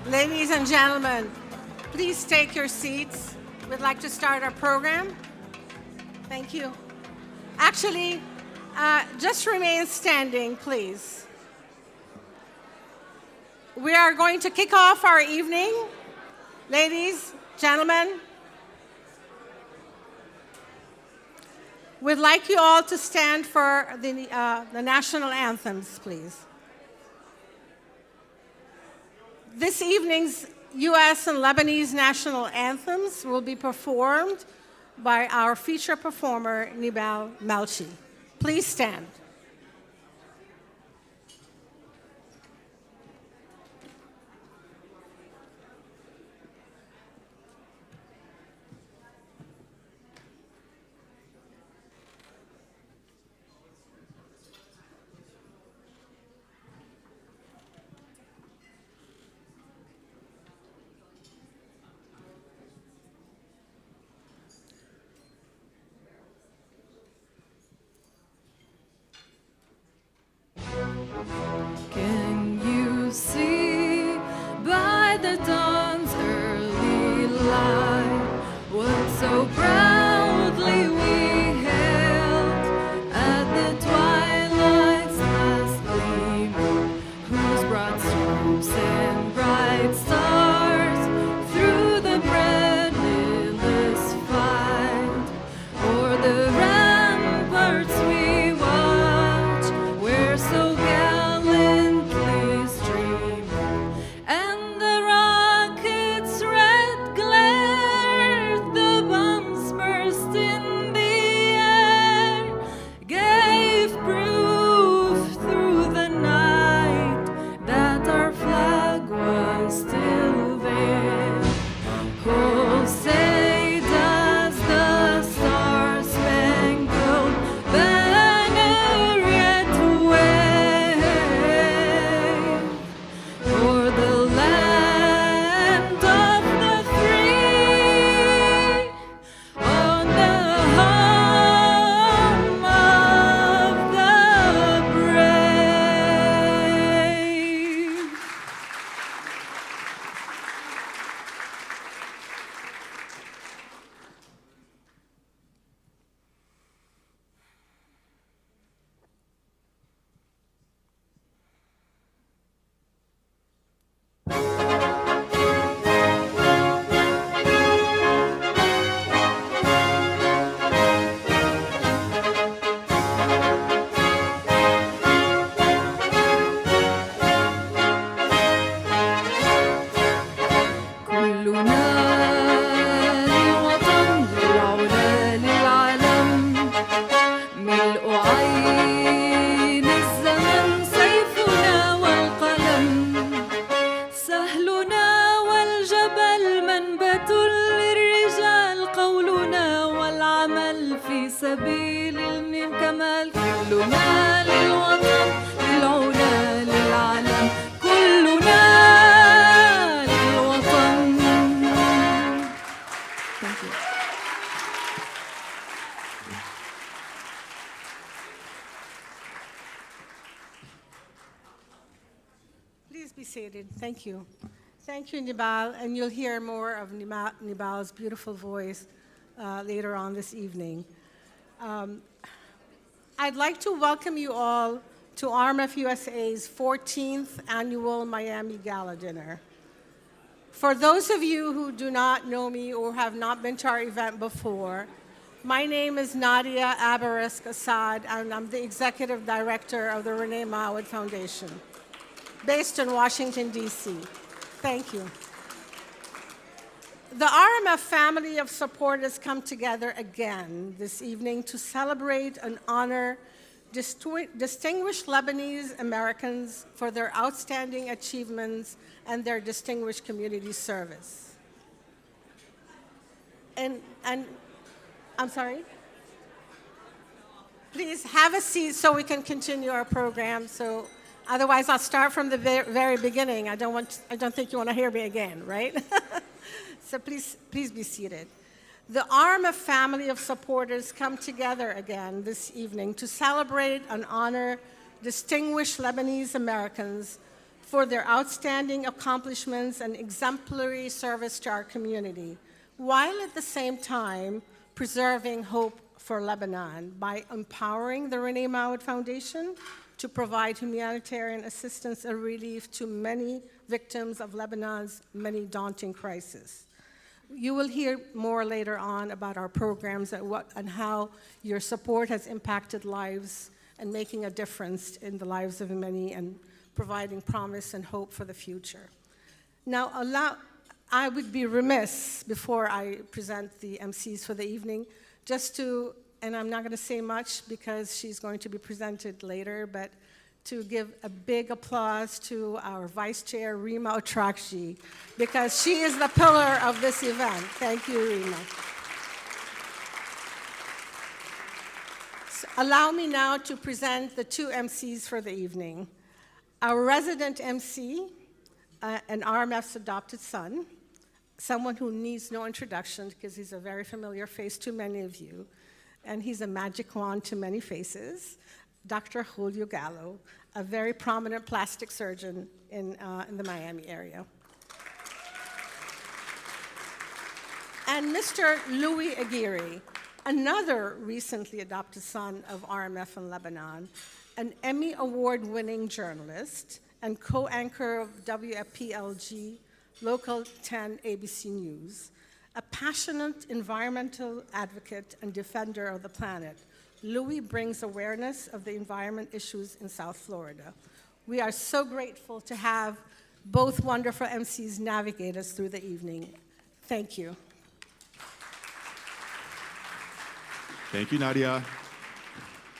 Ladies and gentlemen, please take your seats. We'd like to start our program. Thank you. Actually, just remain standing, please. We are going to kick off our evening. Ladies, gentlemen, we'd like you all to stand for the national anthems, please. This evening's U.S. and Lebanese national anthems will be performed by our feature performer, Nibal Malchi. Please stand. Can you see by the dawn's early light what so proudly we held at the twilight's last gleam, whose broad stripes and bright stars through the breathless fight o'er the ramparts we watch, where so gallantly stream, and the rockets' red glare, the bombs burst in the air, gave proof through the night that our flag was still there. Oh, say does the star-spangled banner yet wave o'er the land of the free, on the home of the brave? كلنا للوطن للعلا للعالم، ملء عين الزمن سيفنا والقلم، سهلنا والجبل منبت للرجال، قولنا والعمل في سبيل الكمال. كلنا للوطن للعلا للعالم، كلنا للوطن. Thank you. Please be seated. Thank you. Thank you, Nibal, and you'll hear more of Nibal's beautiful voice later on this evening. I'd like to welcome you all to RMF USA's 14th annual Miami Gala Dinner. For those of you who do not know me or have not been to our event before, my name is Nadia Abarisk Assad, and I'm the Executive Director of the Renee Mawad Foundation, based in Washington, D.C. Thank you. The RMF family of supporters come together again this evening to celebrate and honor distinguished Lebanese Americans for their outstanding achievements and their distinguished community service. And I'm sorry? Please have a seat so we can continue our program. So otherwise, I'll start from the very beginning. I don't think you want to hear me again, right? So please be seated. The RMF family of supporters come together again this evening to celebrate and honor distinguished Lebanese Americans for their outstanding accomplishments and exemplary service to our community, while at the same time preserving hope for Lebanon by empowering the Renee Mawad Foundation to provide humanitarian assistance and relief to many victims of Lebanon's many daunting crises. You will hear more later on about our programs and how your support has impacted lives and making a difference in the lives of many and providing promise and hope for the future. Now, I would be remiss before I present the MCs for the evening, and I'm not going to say much because she's going to be presented later, but to give a big applause to our Vice Chair, Rima Otrakji, because she is the pillar of this event. Thank you, Rima. So allow me now to present the two MCs for the evening. Our resident MC, an RMF's adopted son, someone who needs no introduction because he's a very familiar face to many of you, and he's a magic wand to many faces, Dr. Julio Gallo, a very prominent plastic surgeon in the Miami area. And Mr. Louis Aguirre, another recently adopted son of RMF in Lebanon, an Emmy Award-winning journalist and co-anchor of WFPLG Local 10 ABC News, a passionate environmental advocate and defender of the planet. Louis brings awareness of the environment issues in South Florida. We are so grateful to have both wonderful MCs navigate us through the evening. Thank you. Thank you, Nadia.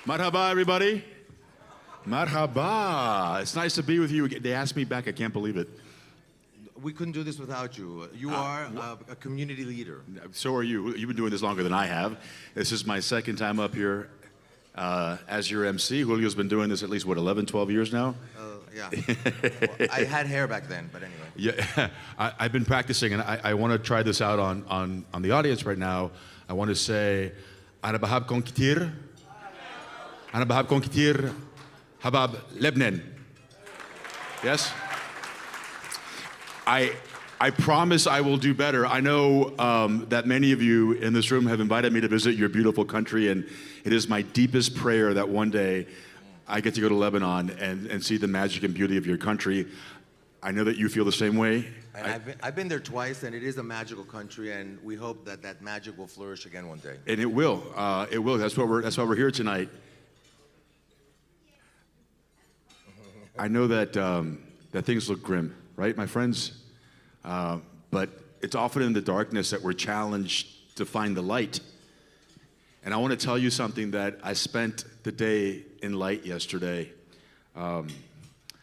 Marhaba, everybody. Marhaba. It's nice to be with you. They asked me back. I can't believe it. We couldn't do this without you. You are a community leader. So are you. You've been doing this longer than I have. This is my second time up here as your MC. Julio's been doing this at least, what, 11, 12 years now? Yeah. Well, I had hair back then, but anyway. Yeah, I've been practicing, and I want to try this out on the audience right now. I want to say, Ana bahab kon kitir. Ana bahab kon kitir. Habab Lebanon. Yes? I promise I will do better. I know that many of you in this room have invited me to visit your beautiful country, and it is my deepest prayer that one day I get to go to Lebanon and see the magic and beauty of your country. I know that you feel the same way. And I've been there twice, and it is a magical country, and we hope that that magic will flourish again one day. And it will. It will. That's why we're here tonight. I know that that things look grim, right, my friends? But it's often in the darkness that we're challenged to find the light. And I want to tell you something that I spent the day in light yesterday. I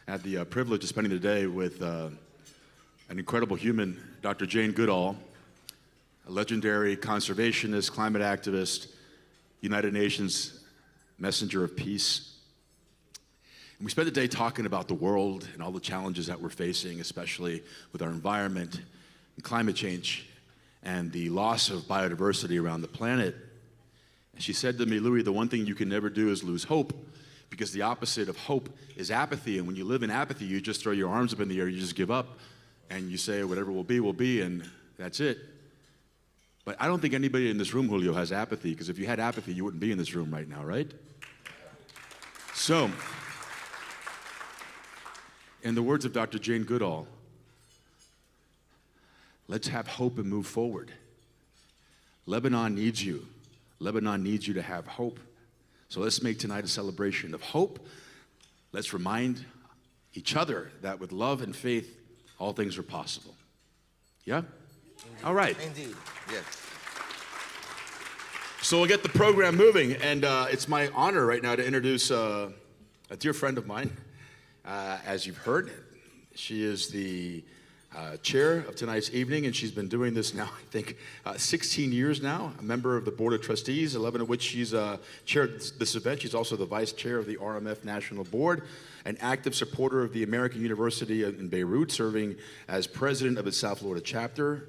had the privilege of spending the day with an incredible human, Dr. Jane Goodall, a legendary conservationist, climate activist, United Nations messenger of peace. And we spent the day talking about the world and all the challenges that we're facing, especially with our environment and climate change and the loss of biodiversity around the planet. And she said to me, Louis, the one thing you can never do is lose hope, because the opposite of hope is apathy. And when you live in apathy, you just throw your arms up in the air, you just give up, and you say whatever will be, and that's it. But I don't think anybody in this room, Julio, has apathy, because if you had apathy, you wouldn't be in this room right now, right? So, in the words of Dr. Jane Goodall, let's have hope and move forward. Lebanon needs you. Lebanon needs you to have hope. So let's make tonight a celebration of hope. Let's remind each other that with love and faith, all things are possible. Yeah? Indeed. All right. Indeed, yes. So we'll get the program moving, and it's my honor right now to introduce a dear friend of mine. As you've heard, she is the chair of tonight's evening, and she's been doing this now, I think, 16 years now, a member of the Board of Trustees, 11 of which she's chaired this event. She's also the vice chair of the RMF National Board, an active supporter of the American University in Beirut, serving as president of its South Florida chapter.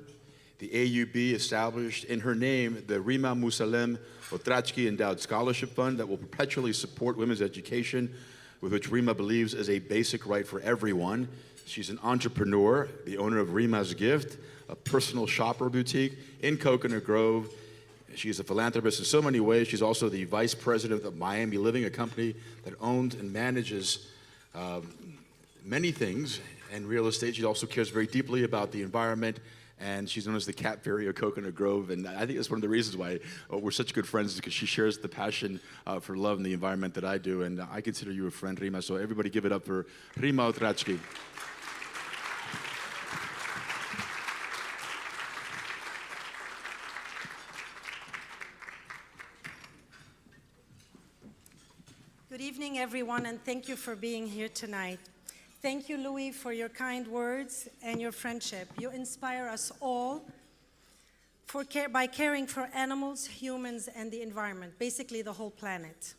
The AUB established in her name the Rima Musalem Otrachki Endowed Scholarship Fund that will perpetually support women's education with which Rima believes is a basic right for everyone. She's an entrepreneur, the owner of Rima's Gift, a personal shopper boutique in Coconut Grove. She's a philanthropist in so many ways. She's also the vice president of Miami Living, a company that owns and manages many things in real estate. She also cares very deeply about the environment, and she's known as the Cat Fairy of Coconut Grove. And I think that's one of the reasons why we're such good friends, is because she shares the passion for love and the environment that I do. And I consider you a friend, Rima. So everybody give it up for Rima Otrachki. Good evening, everyone, and thank you for being here tonight. Thank you, Louis, for your kind words and your friendship. You inspire us all by caring for animals, humans, and the environment, basically the whole planet.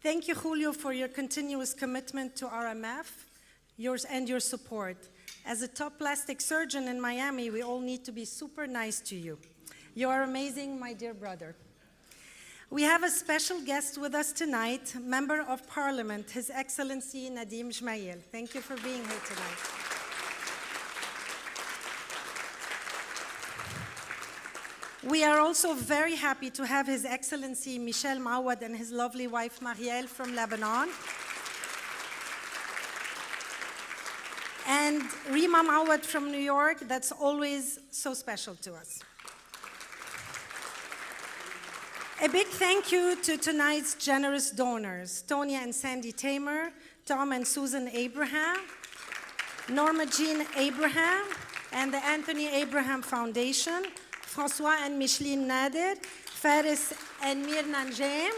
Thank you, Julio, for your continuous commitment to RMF and your support. As a top plastic surgeon in Miami, we all need to be super nice to you. You are amazing, my dear brother. We have a special guest with us tonight, Member of Parliament, His Excellency Nadim Jmail. Thank you for being here tonight. We are also very happy to have His Excellency Michel Mawad and his lovely wife Marielle from Lebanon. And Rima Mawad from New York, that's always so special to us. A big thank you to tonight's generous donors, Tonya and Sandy Tamer, Tom and Susan Abraham, Norma Jean Abraham, and the Anthony Abraham Foundation, François and Micheline Nader, Faris and Mirna Njem,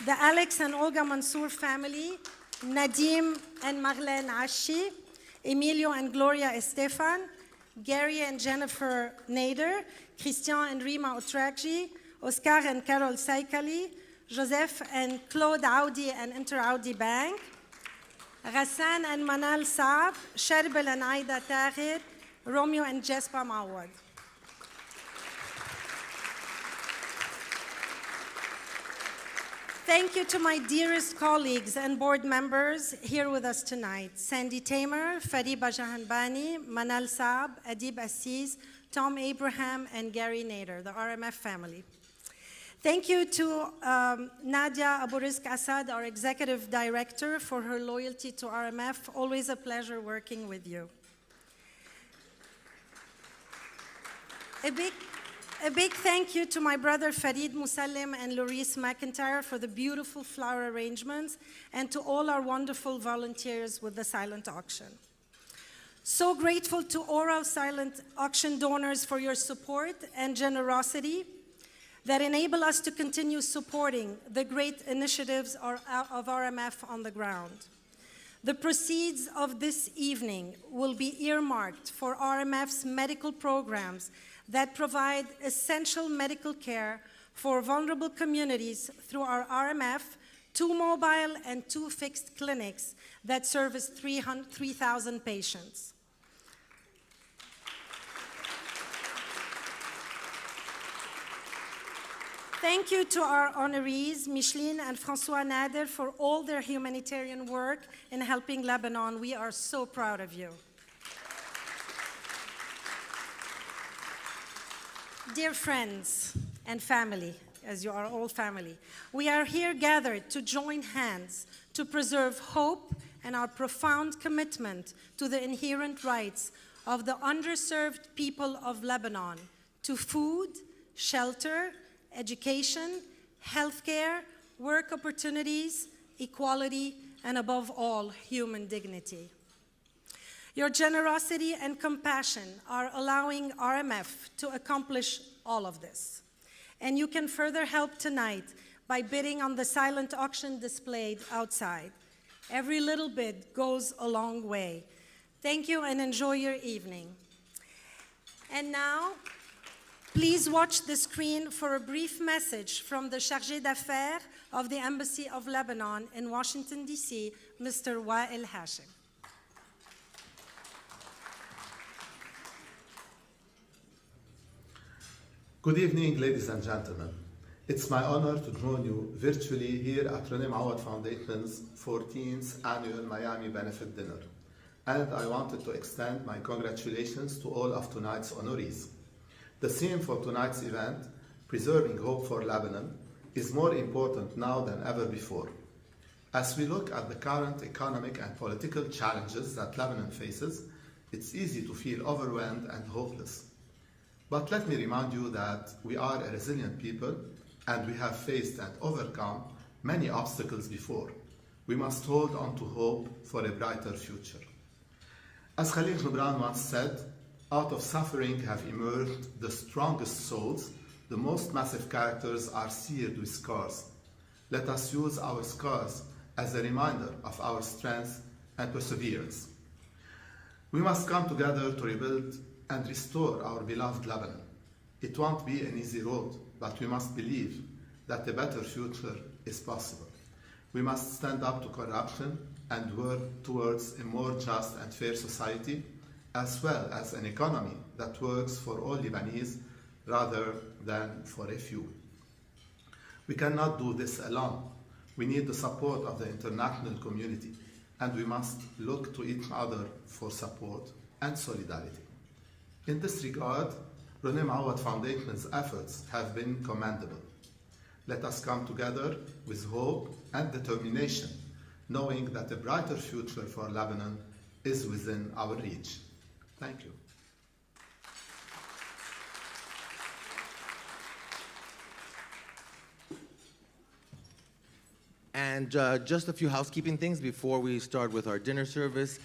the Alex and Olga Mansour family, Nadim and Marlene Ashi, Emilio and Gloria Estefan, Gary and Jennifer Nader, Christian and Rima Otrachki, Oscar and Carol Saikali, Joseph and Claude Audi and Inter Audi Bank, Rassan and Manal Saab, Sherbel and Aida Tahir, Romeo and Jespa Mawad. Thank you to my dearest colleagues and board members here with us tonight. Sandy Tamer, Fariba Jahanbani, Manal Saab, Adib Assis, Tom Abraham, and Gary Nader, the RMF family. Thank you to Nadia Aburisk Assad, our Executive Director, for her loyalty to RMF. Always a pleasure working with you. A big thank you to my brother Farid Musallim and Laurice McIntyre for the beautiful flower arrangements, and to all our wonderful volunteers with the silent auction. So grateful to all our silent auction donors for your support and generosity that enable us to continue supporting the great initiatives of RMF on the ground. The proceeds of this evening will be earmarked for RMF's medical programs that provide essential medical care for vulnerable communities through our RMF, 2 mobile and 2 fixed clinics that service 3,000 patients. Thank you to our honorees, Micheline and François Nader, for all their humanitarian work in helping Lebanon. We are so proud of you. Dear friends and family, as you are all family, we are here gathered to join hands to preserve hope and our profound commitment to the inherent rights of the underserved people of Lebanon to food, shelter, education, healthcare, work opportunities, equality, and above all, human dignity. Your generosity and compassion are allowing RMF to accomplish all of this. And you can further help tonight by bidding on the silent auction displayed outside. Every little bid goes a long way. Thank you and enjoy your evening. And now, please watch the screen for a brief message from the Chargé d'Affaires of the Embassy of Lebanon in Washington, D.C., Mr. Wael Hashim. Good evening, ladies and gentlemen. It's my honor to join you virtually here at René Mawad Foundation's 14th annual Miami Benefit Dinner. And I wanted to extend my congratulations to all of tonight's honorees. The theme for tonight's event, Preserving Hope for Lebanon, is more important now than ever before. As we look at the current economic and political challenges that Lebanon faces, it's easy to feel overwhelmed and hopeless. But let me remind you that we are a resilient people and we have faced and overcome many obstacles before. We must hold on to hope for a brighter future. As Khalil Gibran once said, out of suffering have emerged the strongest souls, the most massive characters are seared with scars. Let us use our scars as a reminder of our strength and perseverance. We must come together to rebuild and restore our beloved Lebanon. It won't be an easy road, but we must believe that a better future is possible. We must stand up to corruption and work towards a more just and fair society, as well as an economy that works for all Lebanese rather than for a few. We cannot do this alone. We need the support of the international community, and we must look to each other for support and solidarity. In this regard, René Mawad Foundation's efforts have been commendable. Let us come together with hope and determination, knowing that a brighter future for Lebanon is within our reach. Thank you. And just a few housekeeping things before we start with our dinner service.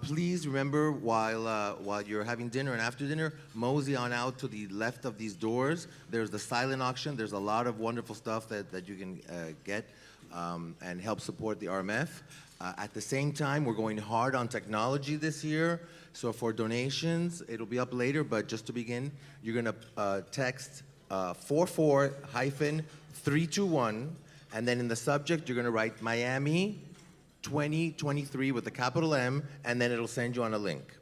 Please remember while you're having dinner and after dinner, mosey on out to the left of these doors. There's the silent auction. There's a lot of wonderful stuff that you can get and help support the RMF. At the same time, we're going hard on technology this year. So for donations, it'll be up later, but just to begin, you're going to text 44-321, and then in the subject, you're going to write Miami 2023 with a capital M, and then it'll send you on a link.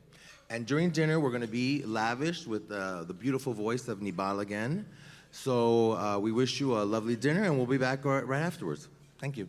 And during dinner, we're going to be lavish with the beautiful voice of Nibal again. So we wish you a lovely dinner, and we'll be back right afterwards. Thank you.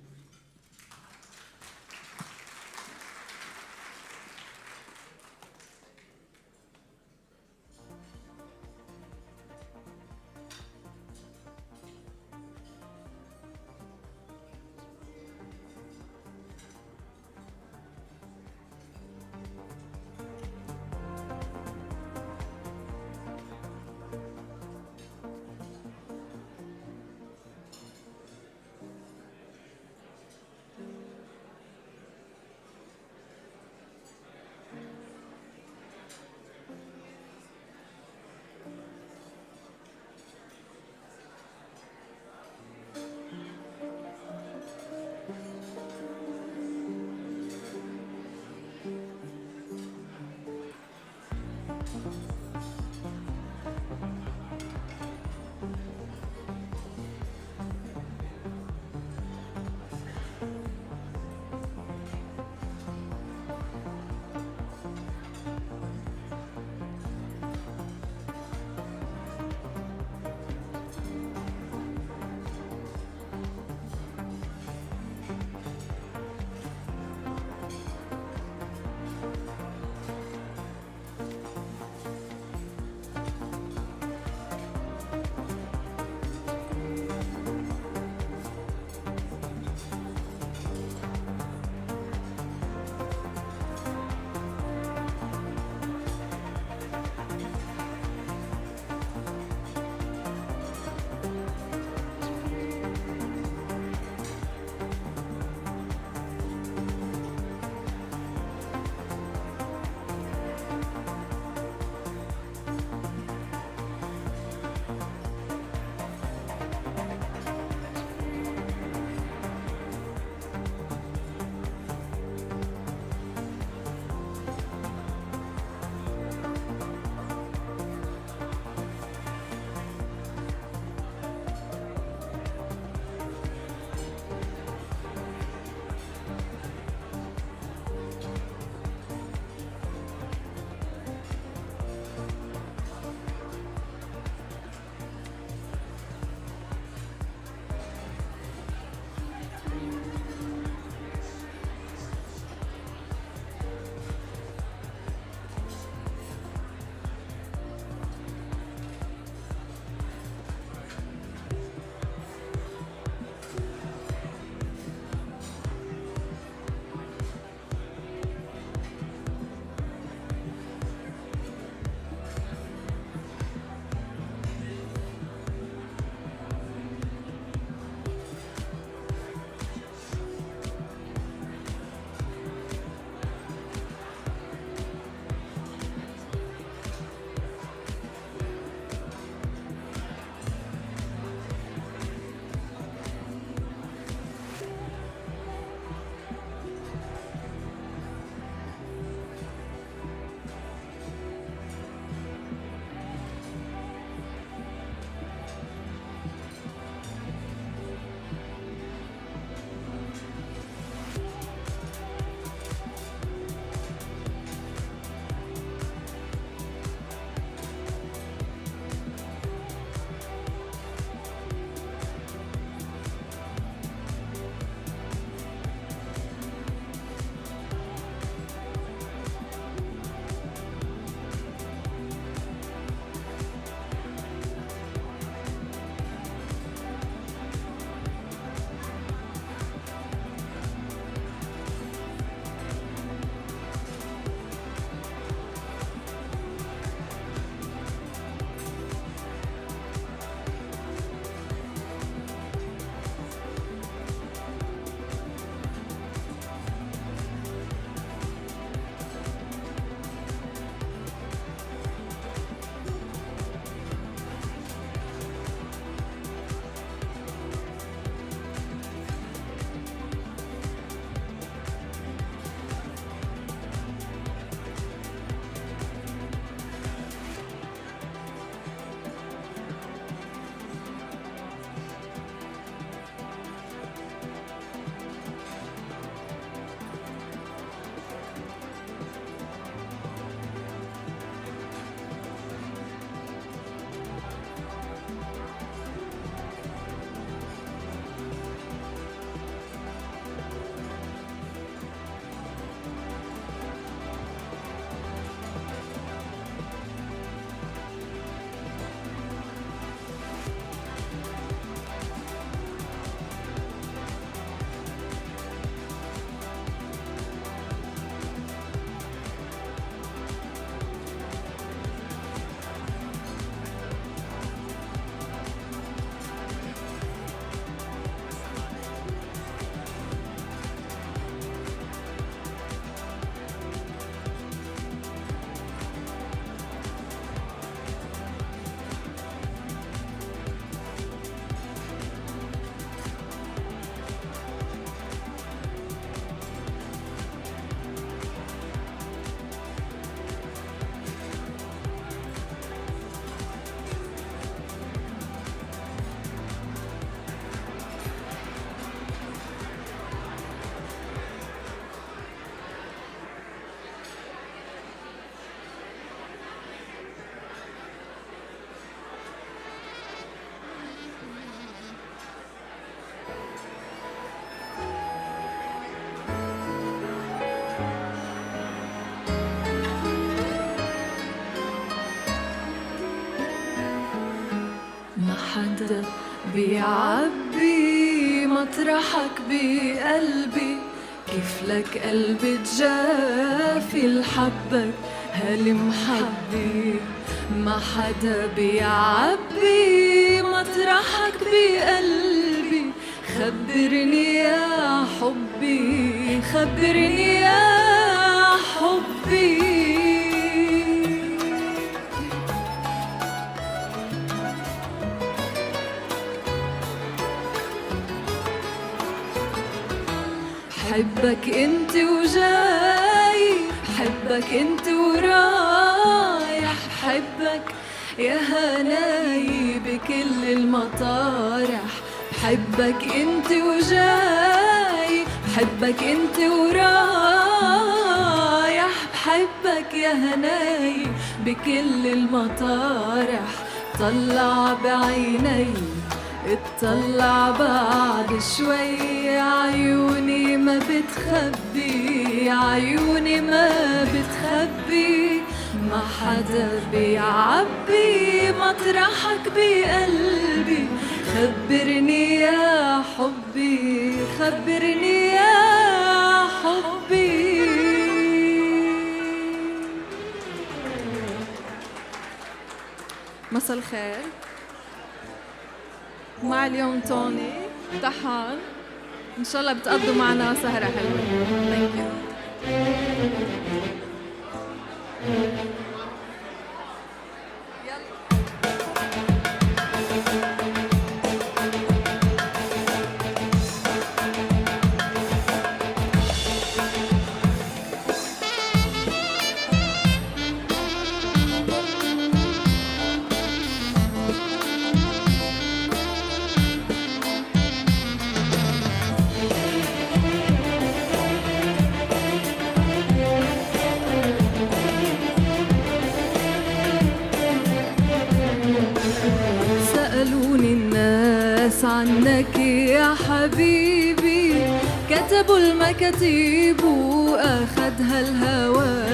حدا بيعبي مطرحك بقلبي، كيف لك قلبي تجافي لحبك هالمحبي، ما حدا بيعبي مطرحك بقلبي، خبرني يا حبي، خبرني يا حبي. حبك انت وجاي، حبك انت ورايح، حبك يا هناي بكل المطارح، حبك انت وجاي، حبك انت ورايح، حبك يا هناي بكل المطارح. طلع بعيني اطلع بعد شوي، عيوني ما بتخبي، عيوني ما بتخبي، ما حدا بيعبي مطرحك بقلبي، خبرني يا حبي، خبرني يا حبي. مساء الخير. مع اليوم توني طحان، ان شاء الله بتقضوا معنا سهرة حلوة. ثانك يو. سألوني الناس عنك يا حبيبي، كتبوا المكاتيب وأخدها الهوى،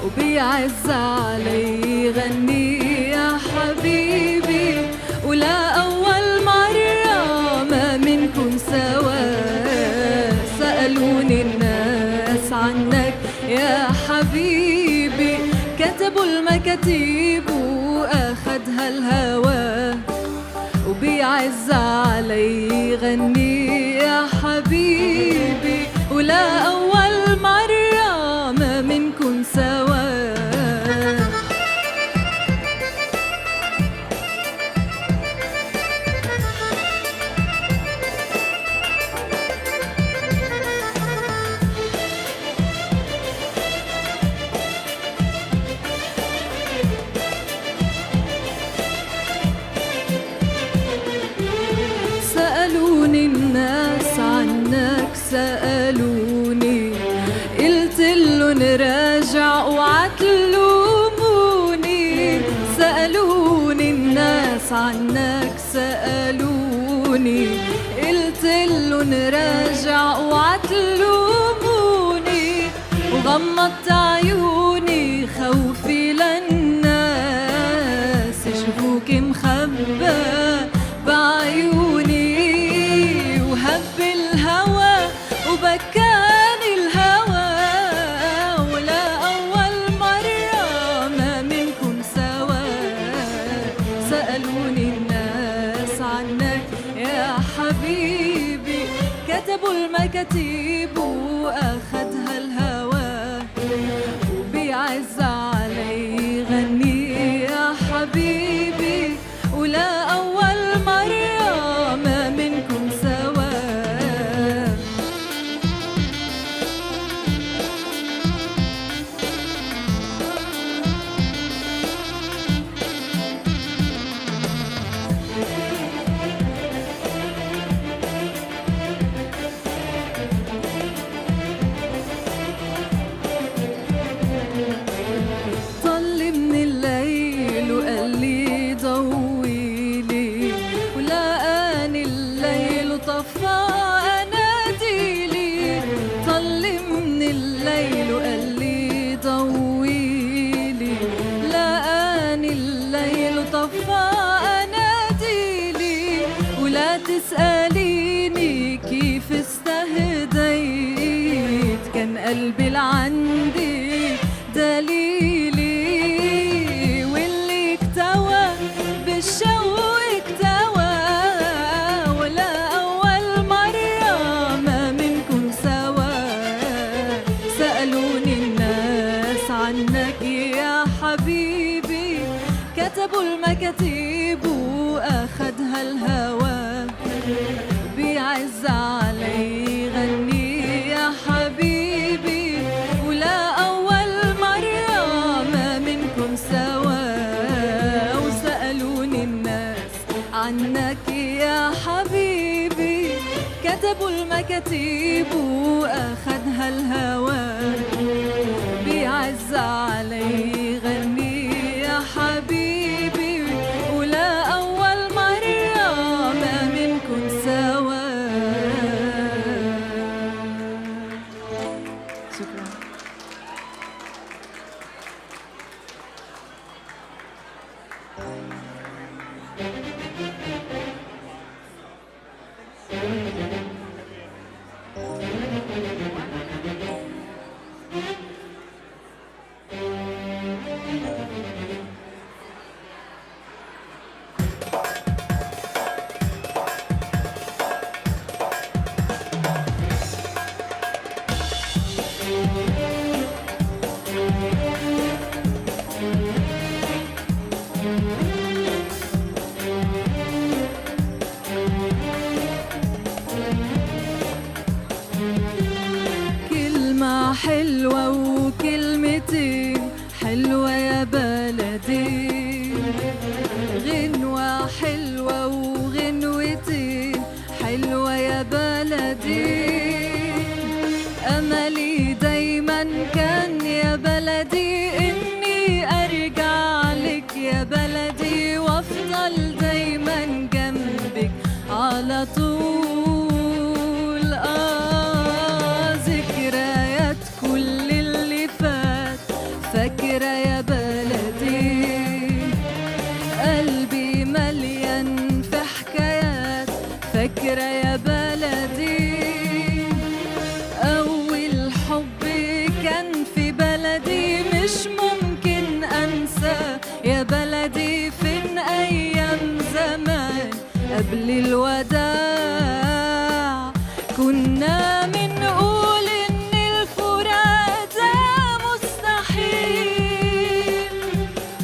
وبيعز علي غني يا حبيبي، ولا أول مرة ما منكن سوا. سألوني الناس عنك يا حبيبي، كتبوا المكاتيب وأخدها الهوى، وبيعز علي غني يا حبيبي، ولا أول مرة ما منكن سوا. سألوني الناس عنك، سألوني، قلتلن راجع وعتلوموني. سألوني الناس عنك، سألوني، قلتلن راجع وعتلوموني، وغمضت عيوني خوفي للناس يشوفوك مخبى بعيوني، وهب الهوى وبكاني الهوى، ولا أول مرة ما منكن سوا. سألوني الناس عنك يا حبيبي، كتبوا المكاتيب وأخدها الهوى، وبيعز علي غني يا حبيبي، ولا أول مرة ما منكم سوا. كان قلبي العندي دليلي، واللي اكتوى بالشوق اكتوى، ولا أول مرة ما منكم سوا. سألوني الناس عنك يا حبيبي، كتبوا المكاتيب وأخدها الهوى. بيعز علي غني يا حبيبي، ولا أول مرة ما منكم سوا. وسألوني الناس عنك يا حبيبي، كتبوا المكاتيب وأخدها الهوى. بيعز علي غني يا حبيبي، ولا أول مرة ما منكم سوا. شكرا. كلمة حلوة وكلمتين حلوة يا بلدي، غنوة حلوة وغنوتين حلوة يا بلدي. أملي دايما كان يا بلدي إني أرجع لك يا بلدي، وأفضل دايما جنبك على طول. ذكريات كل اللي فات فاكرة يا بلدي، قلبي مليان في حكايات فاكرة يا بلدي. أول حب كان في بلدي مش ممكن أنسى يا بلدي. فين أيام زمان قبل الوداع كنا منقول إن الفراق ده مستحيل،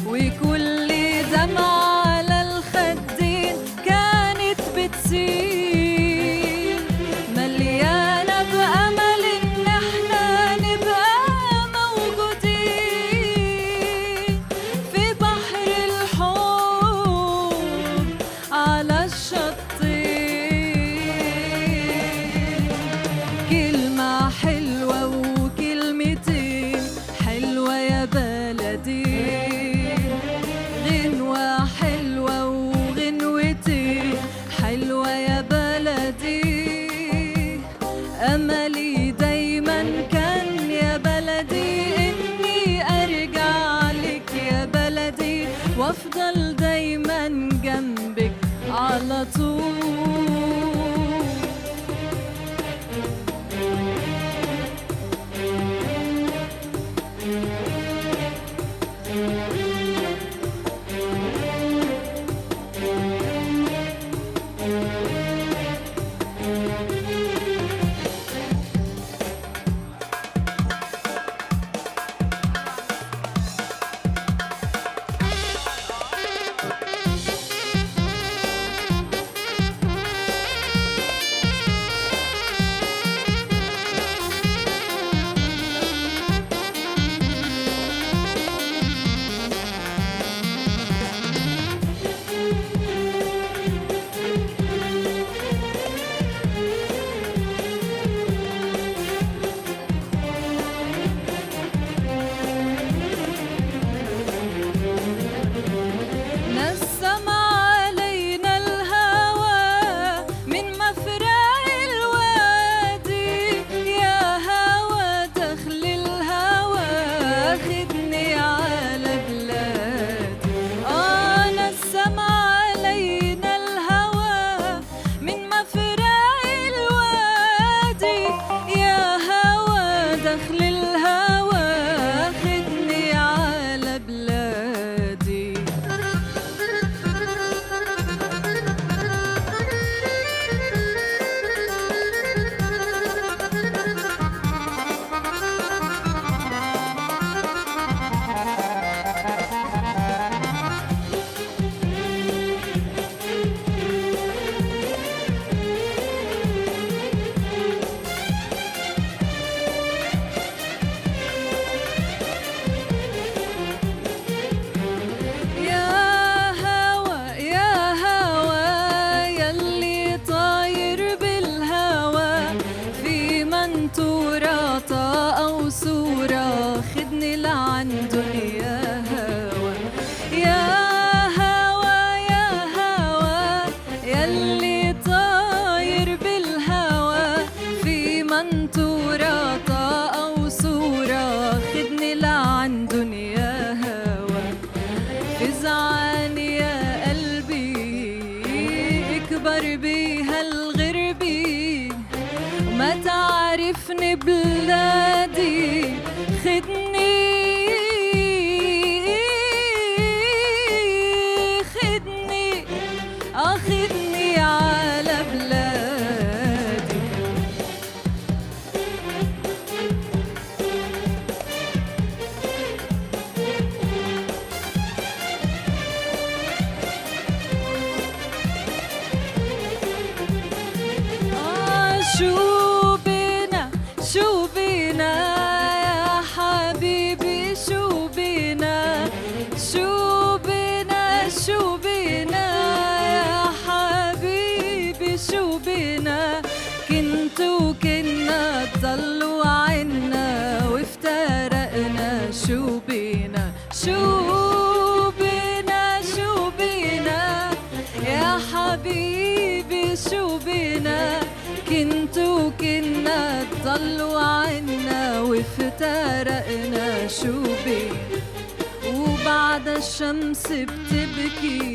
وكل دمعة على الخدين كانت بتسيل، مليانة بأمل إن احنا نبقى موجودين في بحر الحب على الشطين. كلمة حلوة وكلمتين حلوة يا بلدي، غنوة حلوة وغنوتين حلوة يا بلدي. أملي دايما كان يا بلدي إني أرجع لك يا بلدي، وأفضل دايما جنبك على طول. دخل الهوى خدني على بلادي. تعرفني بلادي خدني خدني على بلادي. شو بينا يا حبيبي، شو بينا يا حبيبي، شو بينا كنتوا كنا تضلوا عنا وافترقنا. شو بينا يا حبيبي، شو بينا كنتوا كنا تضلوا عنا وافترقنا. شو بينا وبعد الشمس بتبكي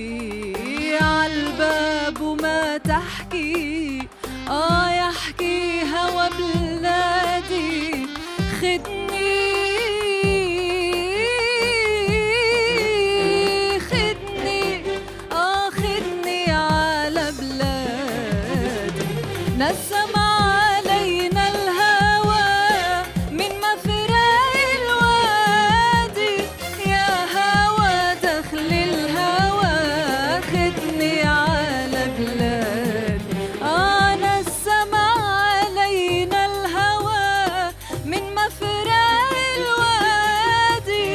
عالباب وما تحكي. يحكي هوا بلادي خدني على بلادي. نسم علينا الهوى من مفرق الوادي. يا هوى دخل الهوى خدني على بلادي. نسم علينا الهوى من مفرق الوادي.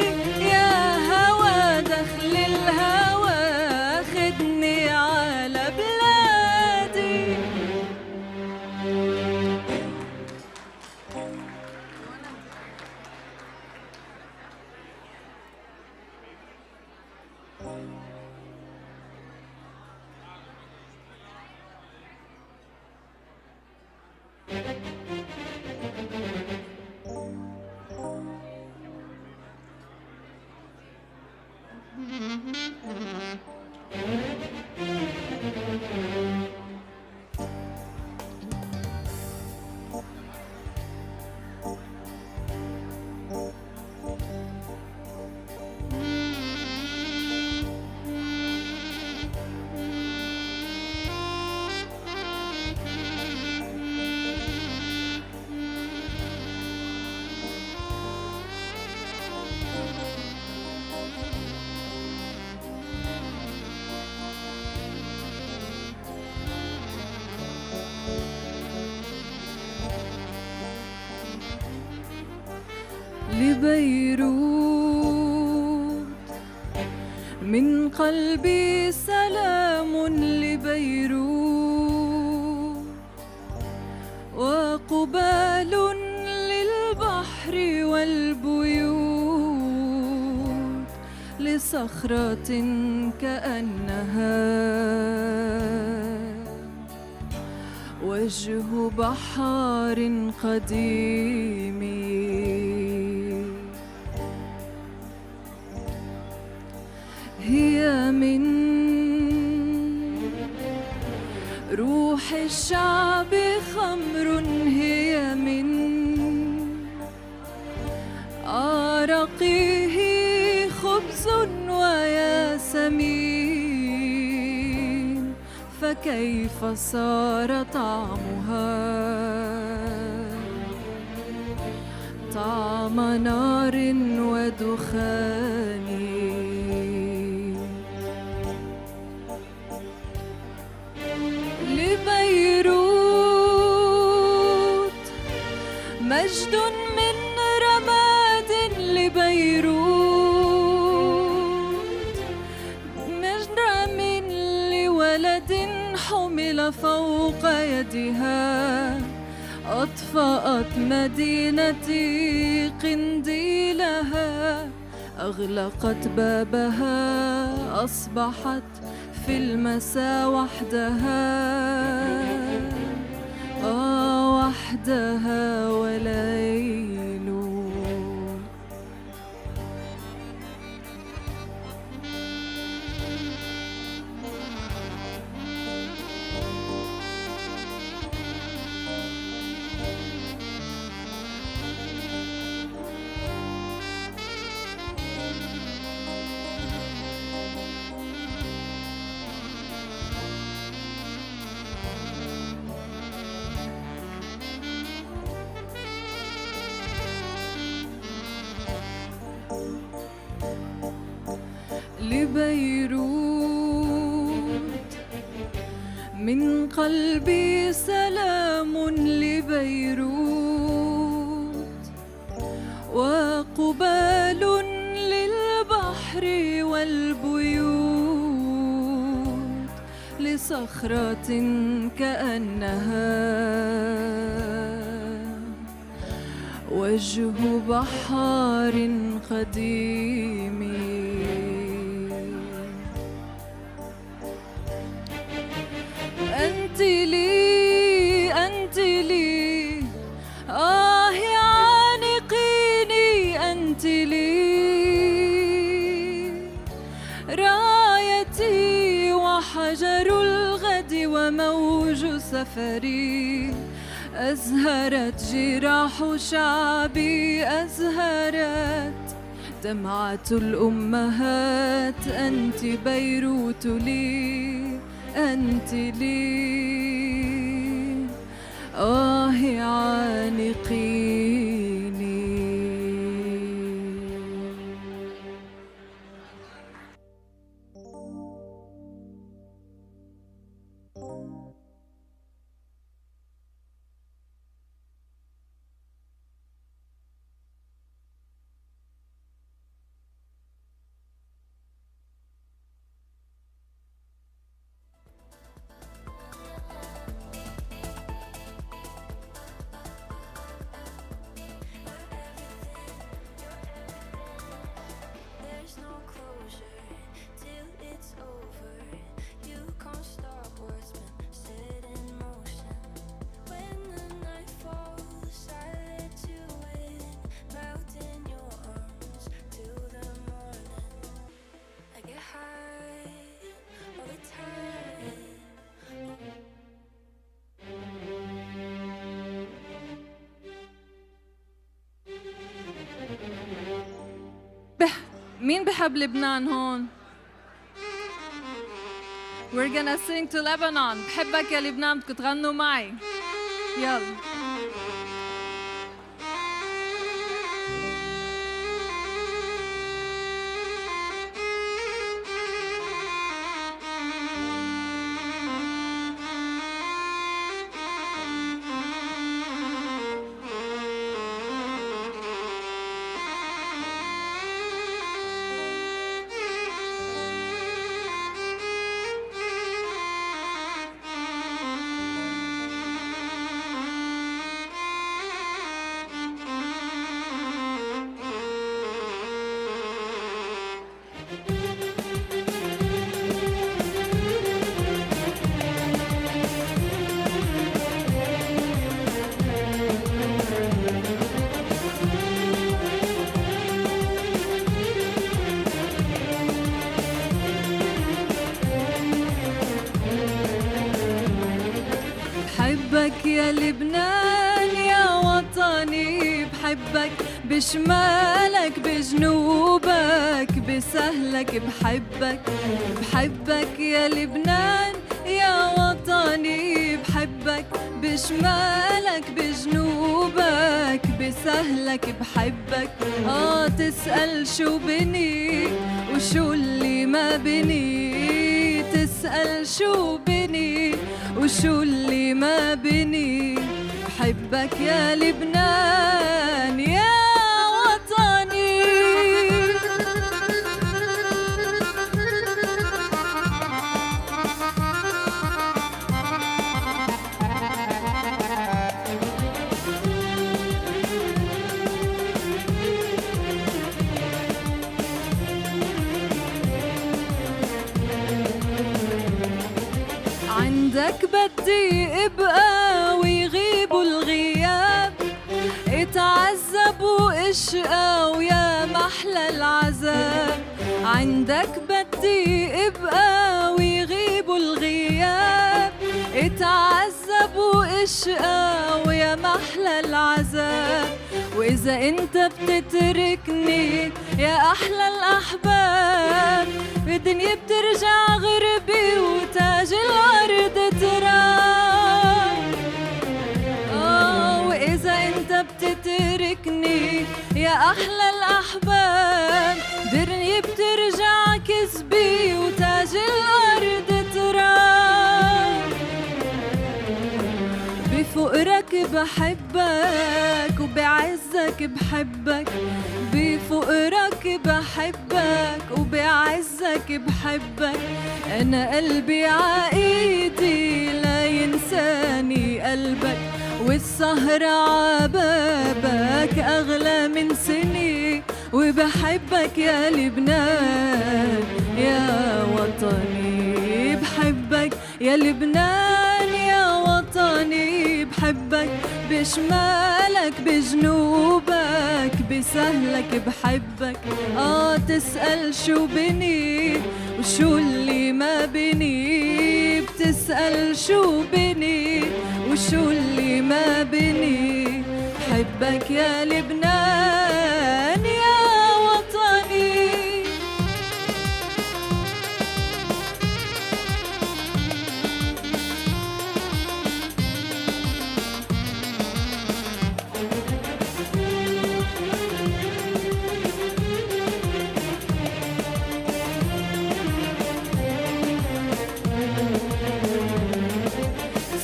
يا هوى دخل الهوى خدني على بلادي. لبيروت من قلبي سلام لبيروت، وقبال للبحر والبيوت، لصخرة كأنها وجه بحار قديم. هي من روح الشعب خمر، هي من مرقه خبز وياسمين، فكيف صار طعمها طعم نار ودخان. لبيروت مجد من رماد، لبيروت مجد من لولد حمل فوق يدها، أطفأت مدينتي قنديلها، أغلقت بابها، أصبحت في المساء وحدها، وحدها وليل. لبيروت من قلبي سلام، لبيروت وقبال للبحر والبيوت، لصخرة كأنها وجه بحار قديم. أنت لي، أنت لي، عانقيني، أنت لي رايتي وحجر الغد وموج سفري، أزهرت جراح شعبي، أزهرت دمعة الأمهات. أنت بيروت لي، أنت لي، عانقيني. مين بحب لبنان هون؟ We're gonna sing to Lebanon. بحبك يا لبنان، بدكم تغنوا معي. يلا. بحبك بشمالك بجنوبك بسهلك بحبك بحبك يا لبنان يا وطني بحبك بشمالك بجنوبك بسهلك بحبك تسأل شو بني وشو اللي ما بني تسأل شو بني وشو اللي ما بني بحبك يا لبنان يا وطني عندك بدي ابقى ويغيبوا الغياب اتعذب واشقى ويا محلى العذاب عندك بدي ابقى ويغيبوا الغياب اتعذب واشقى ويا محلى العذاب واذا انت بتتركني يا احلى الاحباب الدنيا بترجع غربي وتاج الارض تراب واذا انت بتتركني يا احلى الاحباب الدنيا بترجع كذبي وتاج الارض تراب بفقرك بحبك وبعزك بحبك بفقرك بحبك وبعزك بحبك أنا قلبي عايدي لا ينساني قلبك والسهر عبابك أغلى من سني وبحبك يا لبنان يا وطني بحبك يا لبنان يا وطني بحبك بشمالك بجنوبك بسهلك بحبك تسأل شو بني وشو اللي ما بني بتسأل شو بني وشو اللي ما بني بحبك يا لبنان يا وطني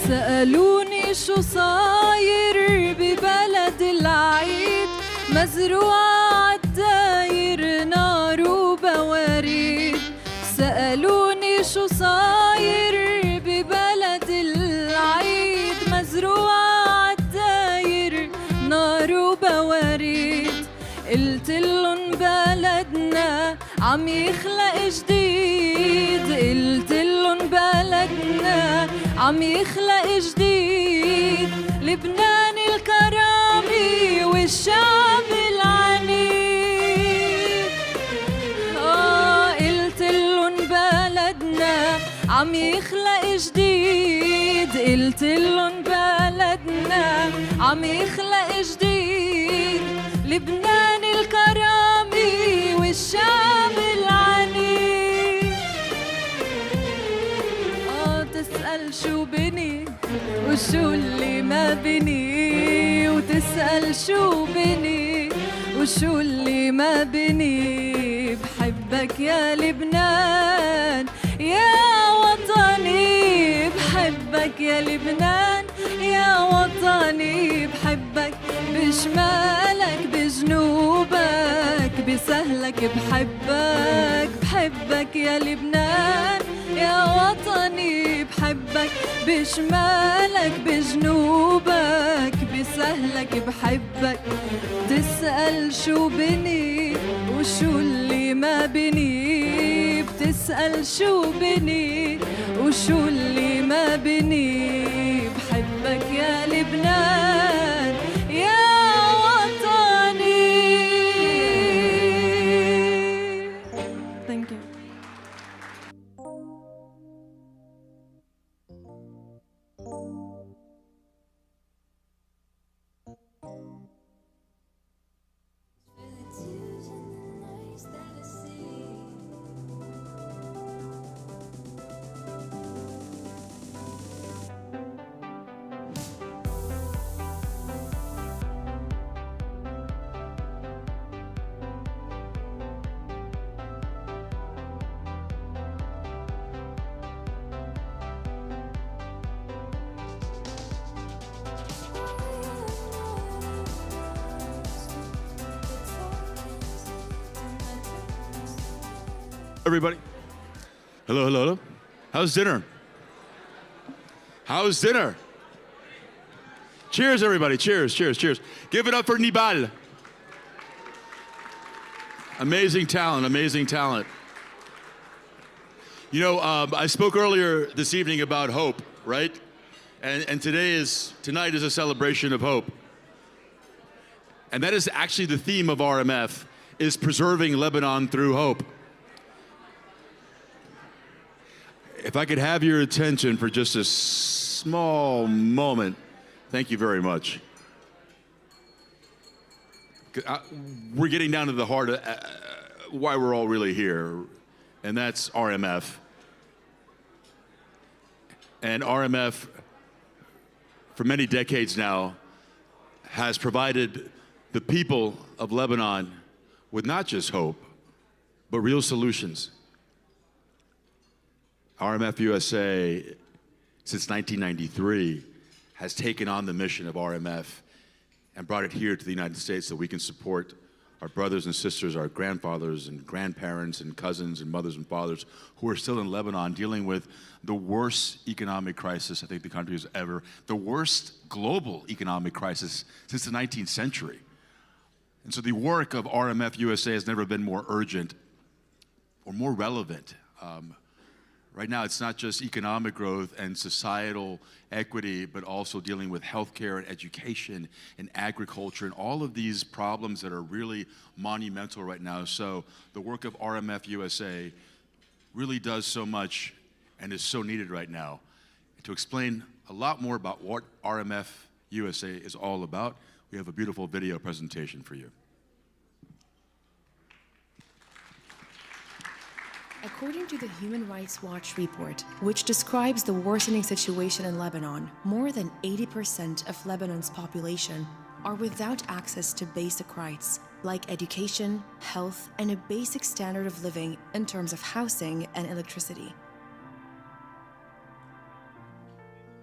سألوني شو صاير ببلد العيد مزروعة عالداير نار وبواريد سألوني شو صاير ببلد العيد مزروعة عالداير نار وبواريد قلتلن بلدنا عم يخلق جديد قلتلن بلدنا عم يخلق جديد لبنان الكرامي والشعب العنيد قلتلن بلدنا عم يخلق جديد قلتلن بلدنا عم يخلق جديد لبنان الكرامي والشعب العنيد تسأل شو بني وشو اللي ما بني وتسأل شو بني وشو اللي ما بني بحبك يا لبنان يا وطني بحبك يا لبنان يا وطني بحبك بشمالك بجنوبك بسهلك بحبك بحبك يا لبنان يا وطني بحبك بشمالك بجنوبك بسهلك بحبك تسأل شو بني وشو اللي ما بني بتسأل شو بني وشو اللي ما بني بحبك يا لبنان يا وطني. Thank you. Everybody. Hello, hello, hello. How's dinner? How's dinner? Cheers, everybody. Cheers, cheers, cheers. Give it up for Nibal. Amazing talent, amazing talent. You know, I spoke earlier this evening about hope, right? And tonight is a celebration of hope. And that is actually the theme of RMF, is preserving Lebanon through hope. If I could have your attention for just a small moment, thank you very much. We're getting down to the heart of why we're all really here, and that's RMF. And RMF, for many decades now, has provided the people of Lebanon with not just hope, but real solutions. RMF USA, since 1993, has taken on the mission of RMF and brought it here to the United States so we can support our brothers and sisters, our grandfathers and grandparents and cousins and mothers and fathers who are still in Lebanon dealing with the worst economic crisis I think the country has ever, the worst global economic crisis since the 19th century. And so the work of RMF USA has never been more urgent or more relevant. Right now, it's not just economic growth and societal equity, but also dealing with healthcare and education and agriculture and all of these problems that are really monumental right now. So the work of RMF USA really does so much and is so needed right now. To explain a lot more about what RMF USA is all about, we have a beautiful video presentation for you. According to the Human Rights Watch report, which describes the worsening situation in Lebanon, more than 80% of Lebanon's population are without access to basic rights like education, health, and a basic standard of living in terms of housing and electricity.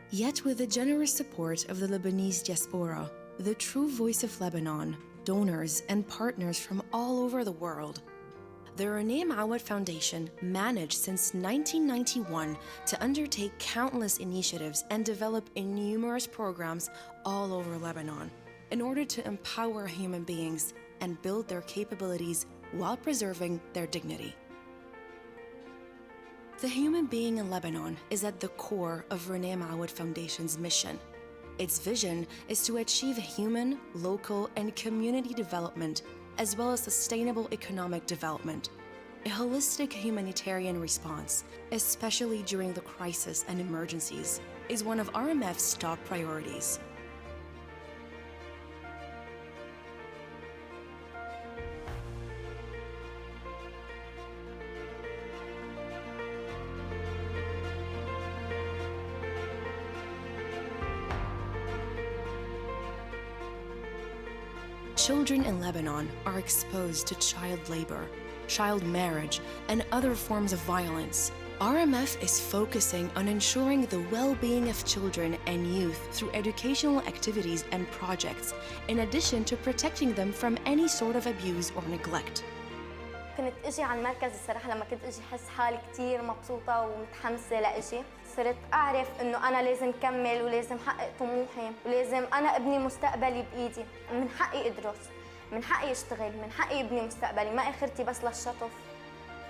Yet with the generous support of the Lebanese diaspora, the true voice of Lebanon, donors, and partners from all over the world, the Renee Mawad Foundation managed since 1991 to undertake countless initiatives and develop numerous programs all over Lebanon in order to empower human beings and build their capabilities while preserving their dignity. The human being in Lebanon is at the core of Renee Mawad Foundation's mission. Its vision is to achieve human, local, and community development as well as sustainable economic development. A holistic humanitarian response, especially during the crisis and emergencies, is one of RMF's top priorities. Children in Lebanon are exposed to child labor, child marriage, and other forms of violence. RMF is focusing on ensuring the well-being of children and youth through educational activities and projects, in addition to protecting them from any sort of abuse or neglect. كنت اجي على المركز الصراحه لما كنت اجي احس حالي كثير مبسوطه ومتحمسه لاجي، صرت اعرف انه انا لازم كمل ولازم حقق طموحي ولازم انا ابني مستقبلي بايدي، من حقي ادرس، من حقي اشتغل، من حقي ابني مستقبلي، ما اخرتي بس للشطف.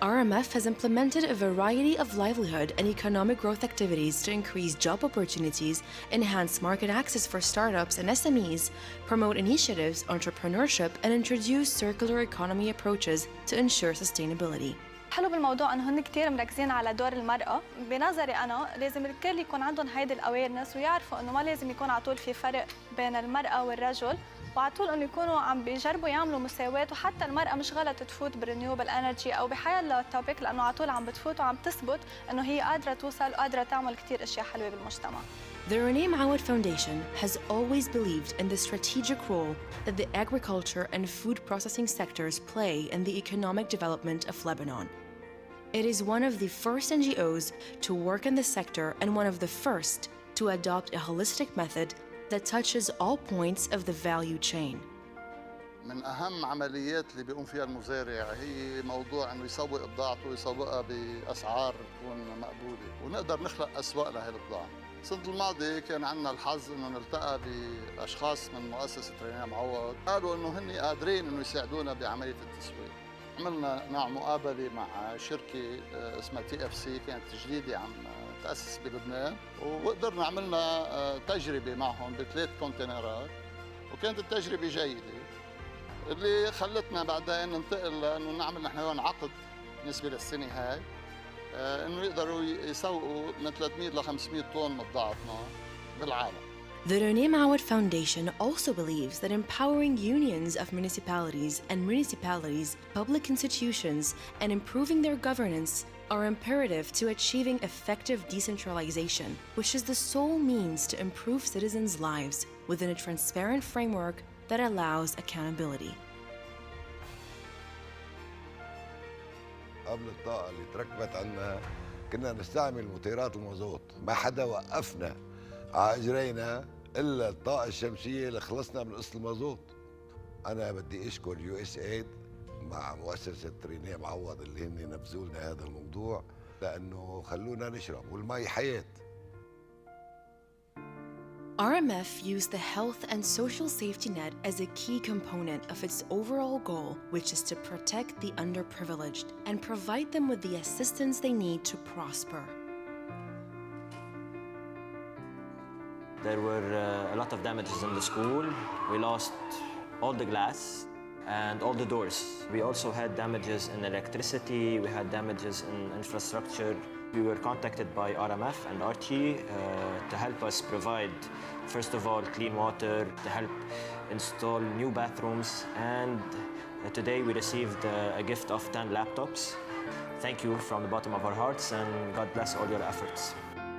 RMF has implemented a variety of livelihood and economic growth activities to increase job opportunities, enhance market access for startups and SMEs, promote initiatives, entrepreneurship, and introduce circular economy approaches to ensure sustainability. حلو بالموضوع انه هن كثير مركزين على دور المرأة، بنظري انا لازم الكل يكون عندهم هيدي الاويرنس ويعرفوا انه ما لازم يكون على طول في فرق بين المرأة والرجل، وعلى طول انه يكونوا عم بيجربوا يعملوا مساواة، وحتى المرأة مش غلط تفوت بالرينيوبل انرجي او بحياة التوبيك لانه على طول عم بتفوت وعم تثبت انه هي قادرة توصل وقادرة تعمل كثير اشياء حلوة بالمجتمع. The Renee Mawad Foundation has always believed in the strategic role that the agriculture and food processing sectors play in the economic development of Lebanon. It is one of the first NGOs to work in the sector and one of the first to adopt a holistic method that touches all points of the value chain. من أهم عمليات اللي بيقوم فيها المزارع هي موضوع إنه يسوق بضاعته ويسوقها بأسعار تكون مقبولة ونقدر نخلق أسواق لهي البضاعة. السنة الماضية كان عندنا الحظ إنه نلتقى بأشخاص من مؤسسة رينيه معوض قالوا إنه هن قادرين إنه يساعدونا بعملية التسويق. عملنا نوع مقابلة مع شركة اسمها TFC كانت جديدة عم تأسس بلبنان وقدرنا عملنا تجربة معهم ب3 كونتينرات وكانت التجربة جيدة اللي خلتنا بعدين ننتقل لأنه نعمل نحن هون عقد بالنسبة للسنة هاي إنه يقدروا يسوقوا من 300 ل 500 طن من بضاعتنا بالعالم. The Renee Mawad Foundation also believes that empowering unions of municipalities and municipalities, public institutions, and improving their governance are imperative to achieving effective decentralization, which is the sole means to improve citizens' lives within a transparent framework that allows accountability. قبل الطاقة اللي تركبت عنا كنا نستعمل موتيرات المازوت، ما حدا وقفنا على اجرينا الا الطاقة الشمسية اللي خلصنا من قصة المازوت. أنا بدي أشكر USAID مع مؤسسة رينيه معوض اللي هن نبذوا لنا هذا الموضوع لأنه خلونا نشرب والمي حياة. RMF used the health and social safety net as a key component of its overall goal, which is to protect the underprivileged and provide them with the assistance they need to prosper. There were a lot of damages in the school. We lost all the glass and all the doors. We also had damages in electricity, we had damages in infrastructure. We were contacted by RMF and RT to help us provide, first of all, clean water, to help install new bathrooms, and today we received a gift of 10 laptops. Thank you from the bottom of our hearts, and God bless all your efforts.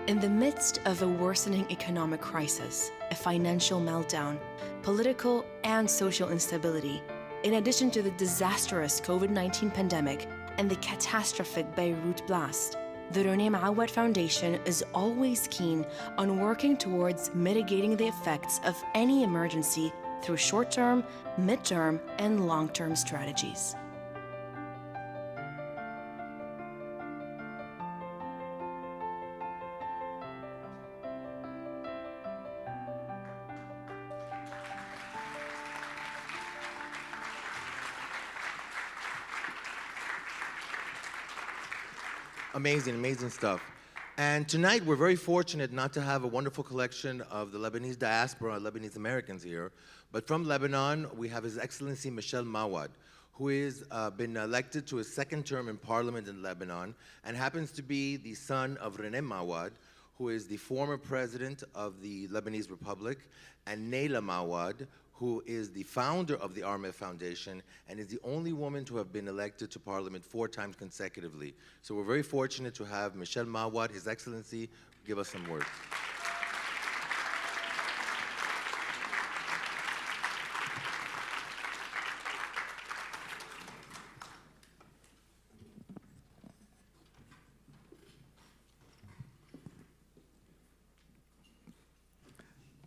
In the midst of a worsening economic crisis, a financial meltdown, political and social instability, in addition to the disastrous COVID-19 pandemic and the catastrophic Beirut blast, the Renee Mawad Foundation is always keen on working towards mitigating the effects of any emergency through short-term, mid-term, and long-term strategies. Amazing, amazing stuff. And tonight we're very fortunate not to have a wonderful collection of the Lebanese diaspora, Lebanese Americans here, but from Lebanon we have His Excellency Michel Mawad, who has been elected to his second term in parliament in Lebanon and happens to be the son of Renee Mawad, who is the former president of the Lebanese Republic, and Nayla Mawad, who is the founder of the RMF Foundation and is the only woman to have been elected to parliament 4 times consecutively. So we're very fortunate to have Michel Mawad, His Excellency, give us some words.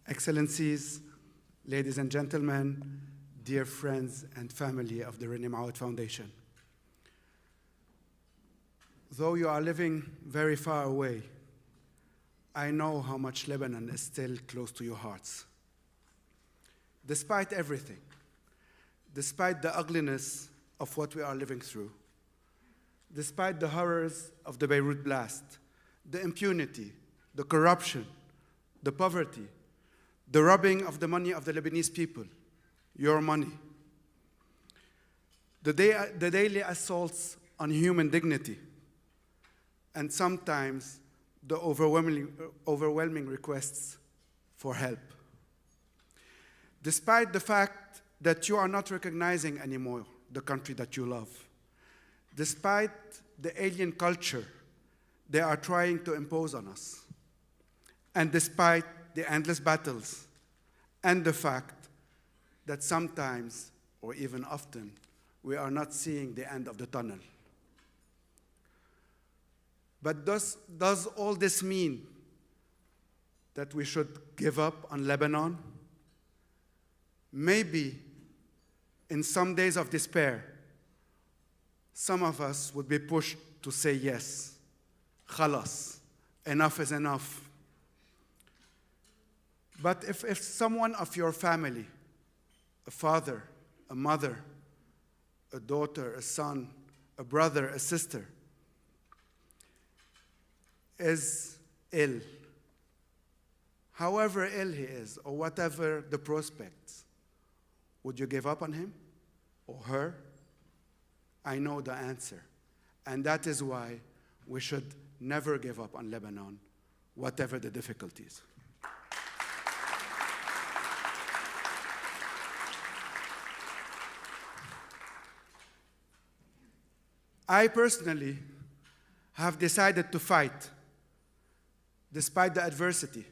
Excellencies, ladies and gentlemen, dear friends and family of the Renee Mawad Foundation. Though you are living very far away, I know how much Lebanon is still close to your hearts. Despite everything, despite the ugliness of what we are living through, despite the horrors of the Beirut blast, the impunity, the corruption, the poverty, the robbing of the money of the Lebanese people, your money, the daily assaults on human dignity, and sometimes the overwhelming requests for help. Despite the fact that you are not recognizing anymore the country that you love, despite the alien culture they are trying to impose on us, and despite the endless battles, and the fact that sometimes, or even often, we are not seeing the end of the tunnel. But does all this mean that we should give up on Lebanon? Maybe in some days of despair, some of us would be pushed to say yes. Khalas, enough is enough. But if someone of your family, a father, a mother, a daughter, a son, a brother, a sister, is ill, however ill he is, or whatever the prospects, would you give up on him or her? I know the answer. And that is why we should never give up on Lebanon, whatever the difficulties. I personally have decided to fight despite the adversity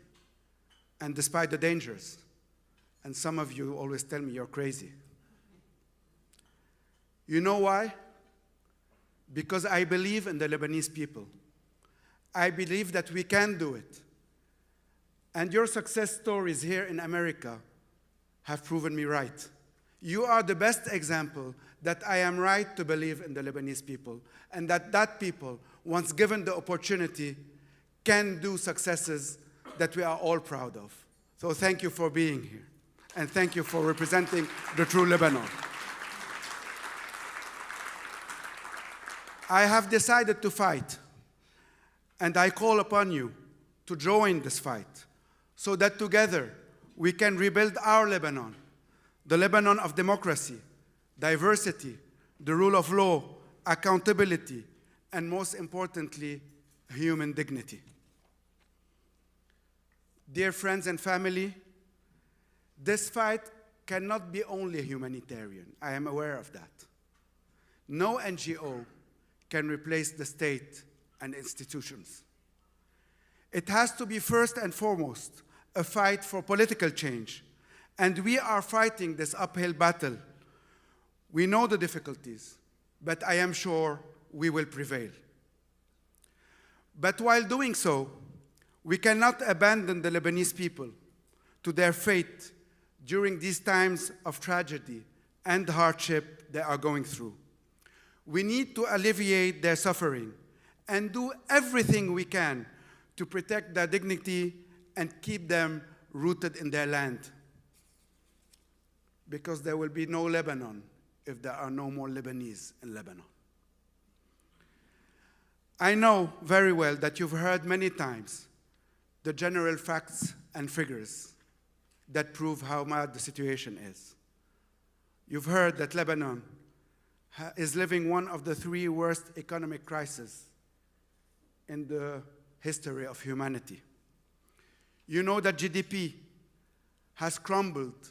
and despite the dangers. And some of you always tell me you're crazy. You know why? Because I believe in the Lebanese people. I believe that we can do it. And your success stories here in America have proven me right. You are the best example that I am right to believe in the Lebanese people, and that people, once given the opportunity, can do successes that we are all proud of. So thank you for being here, and thank you for representing the true Lebanon. I have decided to fight, and I call upon you to join this fight so that together we can rebuild our Lebanon, the Lebanon of democracy, diversity, the rule of law, accountability, and most importantly, human dignity. Dear friends and family, this fight cannot be only humanitarian. I am aware of that. No NGO can replace the state and institutions. It has to be first and foremost a fight for political change, and we are fighting this uphill battle. We know the difficulties, but I am sure we will prevail. But while doing so, we cannot abandon the Lebanese people to their fate during these times of tragedy and hardship they are going through. We need to alleviate their suffering and do everything we can to protect their dignity and keep them rooted in their land. Because there will be no Lebanon if there are no more Lebanese in Lebanon. I know very well that you've heard many times the general facts and figures that prove how bad the situation is. You've heard that Lebanon is living one of the 3 worst economic crises in the history of humanity. You know that GDP has crumbled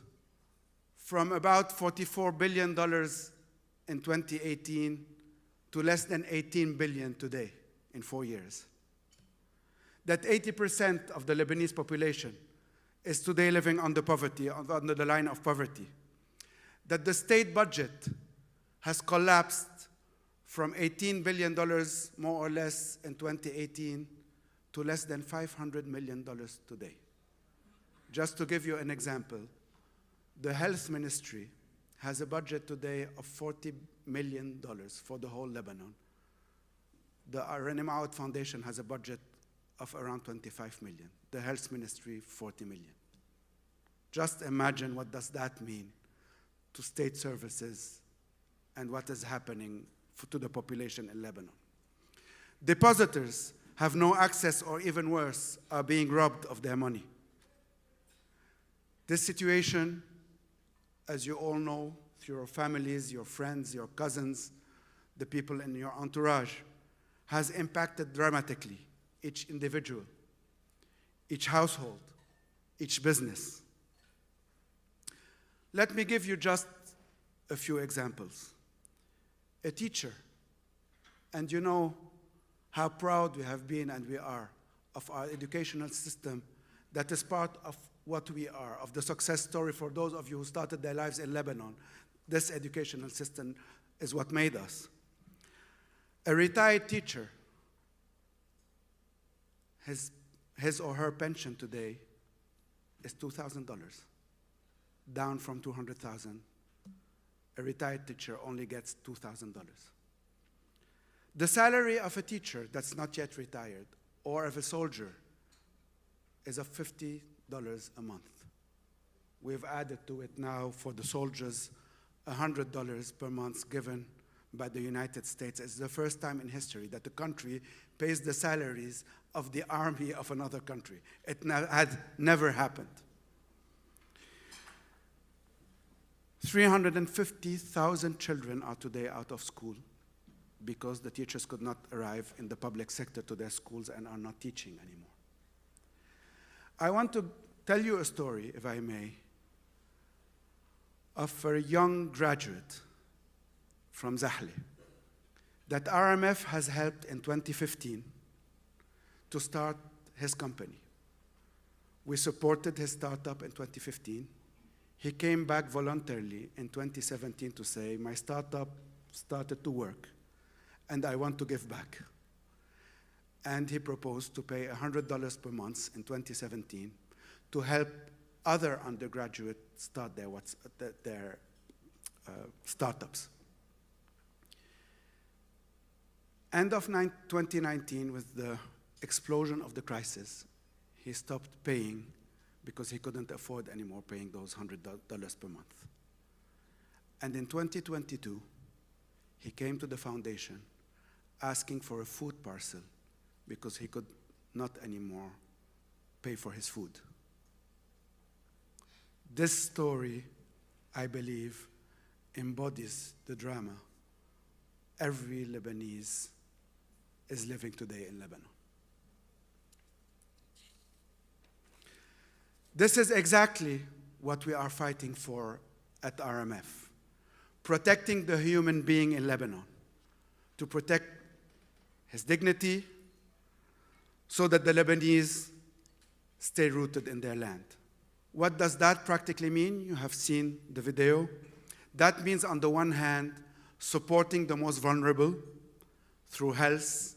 from about $44 billion in 2018 to less than $18 billion today in 4 years. That 80% of the Lebanese population is today living under poverty, under the line of poverty. That the state budget has collapsed from $18 billion, more or less, in 2018 to less than $500 million today. Just to give you an example, the health ministry has a budget today of $40 million for the whole Lebanon. The RMF Foundation has a budget of around $25 million. The health ministry, $40 million. Just imagine what does that mean to state services and what is happening to the population in Lebanon. Depositors have no access, or even worse, are being robbed of their money. This situation, as you all know, through your families, your friends, your cousins, the people in your entourage, has impacted dramatically each individual, each household, each business. Let me give you just a few examples. A teacher, and you know how proud we have been and we are of our educational system that is part of what we are, of the success story for those of you who started their lives in Lebanon. This educational system is what made us. A retired teacher, his or her pension today is $2,000, down from $200,000 A retired teacher only gets $2,000. The salary of a teacher that's not yet retired or of a soldier is of $50 a month. We've added to it now for the soldiers $100 per month given by the United States. It's the first time in history that the country pays the salaries of the army of another country. It had never happened. 350,000 children are today out of school because the teachers could not arrive in the public sector to their schools and are not teaching anymore. I want to tell you a story, if I may, of a young graduate from Zahle that RMF has helped in 2015 to start his company. We supported his startup in 2015. He came back voluntarily in 2017 to say, my startup started to work and I want to give back. And he proposed to pay $100 per month in 2017 to help other undergraduates start their startups. End of 2019, with the explosion of the crisis, he stopped paying because he couldn't afford anymore paying those $100 per month. And in 2022, he came to the foundation asking for a food parcel because he could not anymore pay for his food. This story, I believe, embodies the drama every Lebanese is living today in Lebanon. This is exactly what we are fighting for at RMF, protecting the human being in Lebanon, to protect his dignity so that the Lebanese stay rooted in their land. What does that practically mean? You have seen the video. That means, on the one hand, supporting the most vulnerable through health,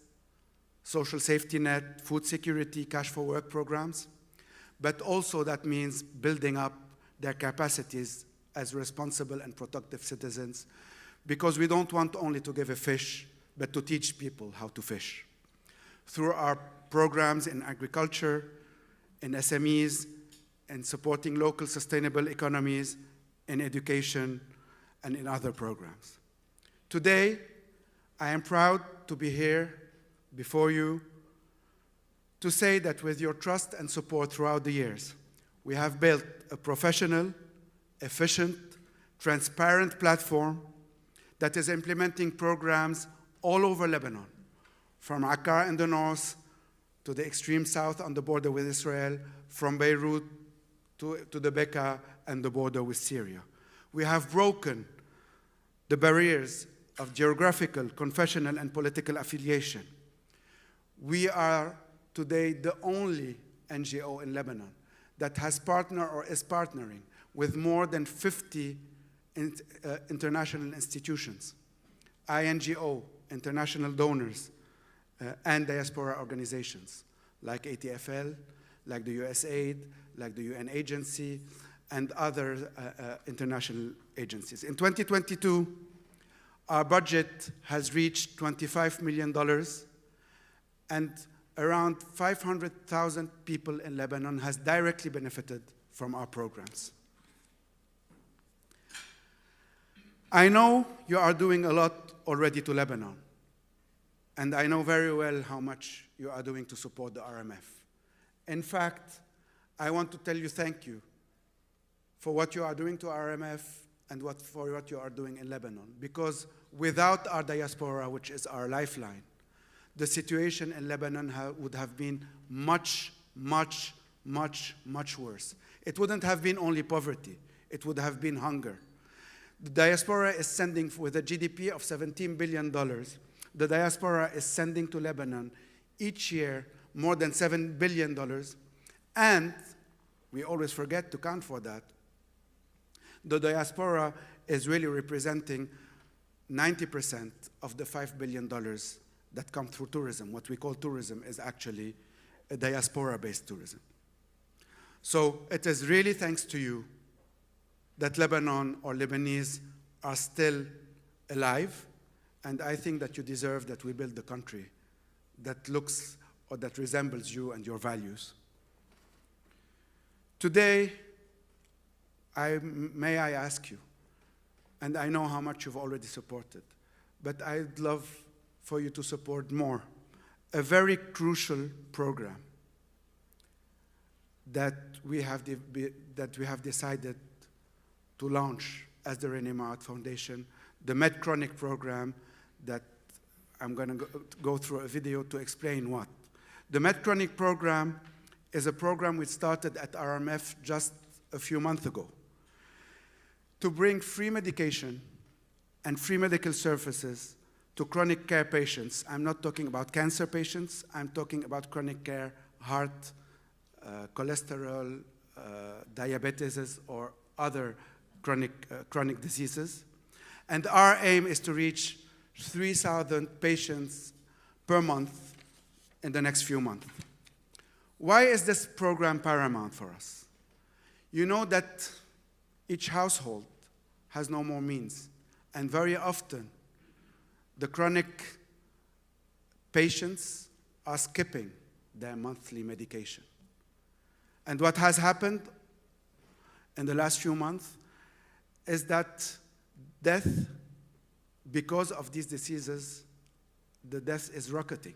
social safety net, food security, cash for work programs. But also that means building up their capacities as responsible and productive citizens, because we don't want only to give a fish, but to teach people how to fish. Through our programs in agriculture, in SMEs, and supporting local sustainable economies, in education, and in other programs. Today, I am proud to be here before you to say that with your trust and support throughout the years, we have built a professional, efficient, transparent platform that is implementing programs all over Lebanon, from Akkar in the north to the extreme south on the border with Israel, from Beirut to the Bekaa and the border with Syria. We have broken the barriers of geographical, confessional, and political affiliation. We are today the only NGO in Lebanon that has partnered or is partnering with more than 50 international institutions, INGO, international donors, and diaspora organizations like ATFL, like the USAID, like the UN agency, and other international agencies. In 2022, our budget has reached $25 million, and around 500,000 people in Lebanon has directly benefited from our programs. I know you are doing a lot already to Lebanon, and I know very well how much you are doing to support the RMF. In fact, I want to tell you thank you for what you are doing to RMF and for what you are doing in Lebanon, because without our diaspora, which is our lifeline, the situation in Lebanon would have been much, much, much, much worse. It wouldn't have been only poverty, it would have been hunger. The diaspora is sending, with a GDP of $17 billion, the diaspora is sending to Lebanon each year more than $7 billion, and we always forget to count for that. The diaspora is really representing 90% of the $5 billion that come through tourism. What we call tourism is actually a diaspora-based tourism. So it is really thanks to you that Lebanon or Lebanese are still alive, and I think that you deserve that we build a country that looks or that resembles you and your values. Today, may I ask you, and I know how much you've already supported, but I'd love for you to support more, a very crucial program that we have decided to launch as the René Mouat Foundation, the MedChronic program that I'm going to go through a video to explain what. The MedChronic program is a program we started at RMF just a few months ago to bring free medication and free medical services to chronic care patients. I'm not talking about cancer patients, I'm talking about chronic care, heart, cholesterol, diabetes, or other chronic diseases. And our aim is to reach 3,000 patients per month in the next few months. Why is this program paramount for us? You know that each household has no more means, and very often the chronic patients are skipping their monthly medication. And what has happened in the last few months is that death, because of these diseases, the death is rocketing.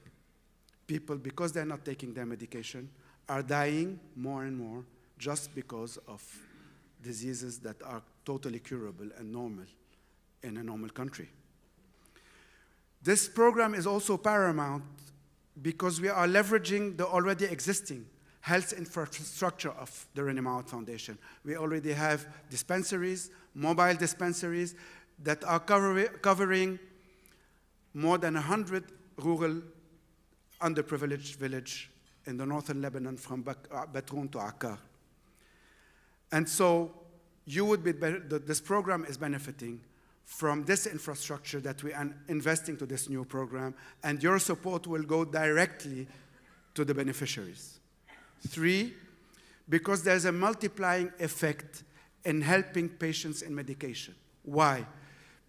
People, because they're not taking their medication, are dying more and more just because of diseases that are totally curable and normal in a normal country. This program is also paramount because we are leveraging the already existing health infrastructure of the René Mouat Foundation. We already have dispensaries, mobile dispensaries, that are covering more than 100 rural underprivileged villages in the northern Lebanon from Batroun to Akkar. And so this program is benefiting from this infrastructure that we are investing to this new program, and your support will go directly to the beneficiaries. 3, because there's a multiplying effect in helping patients in medication. Why?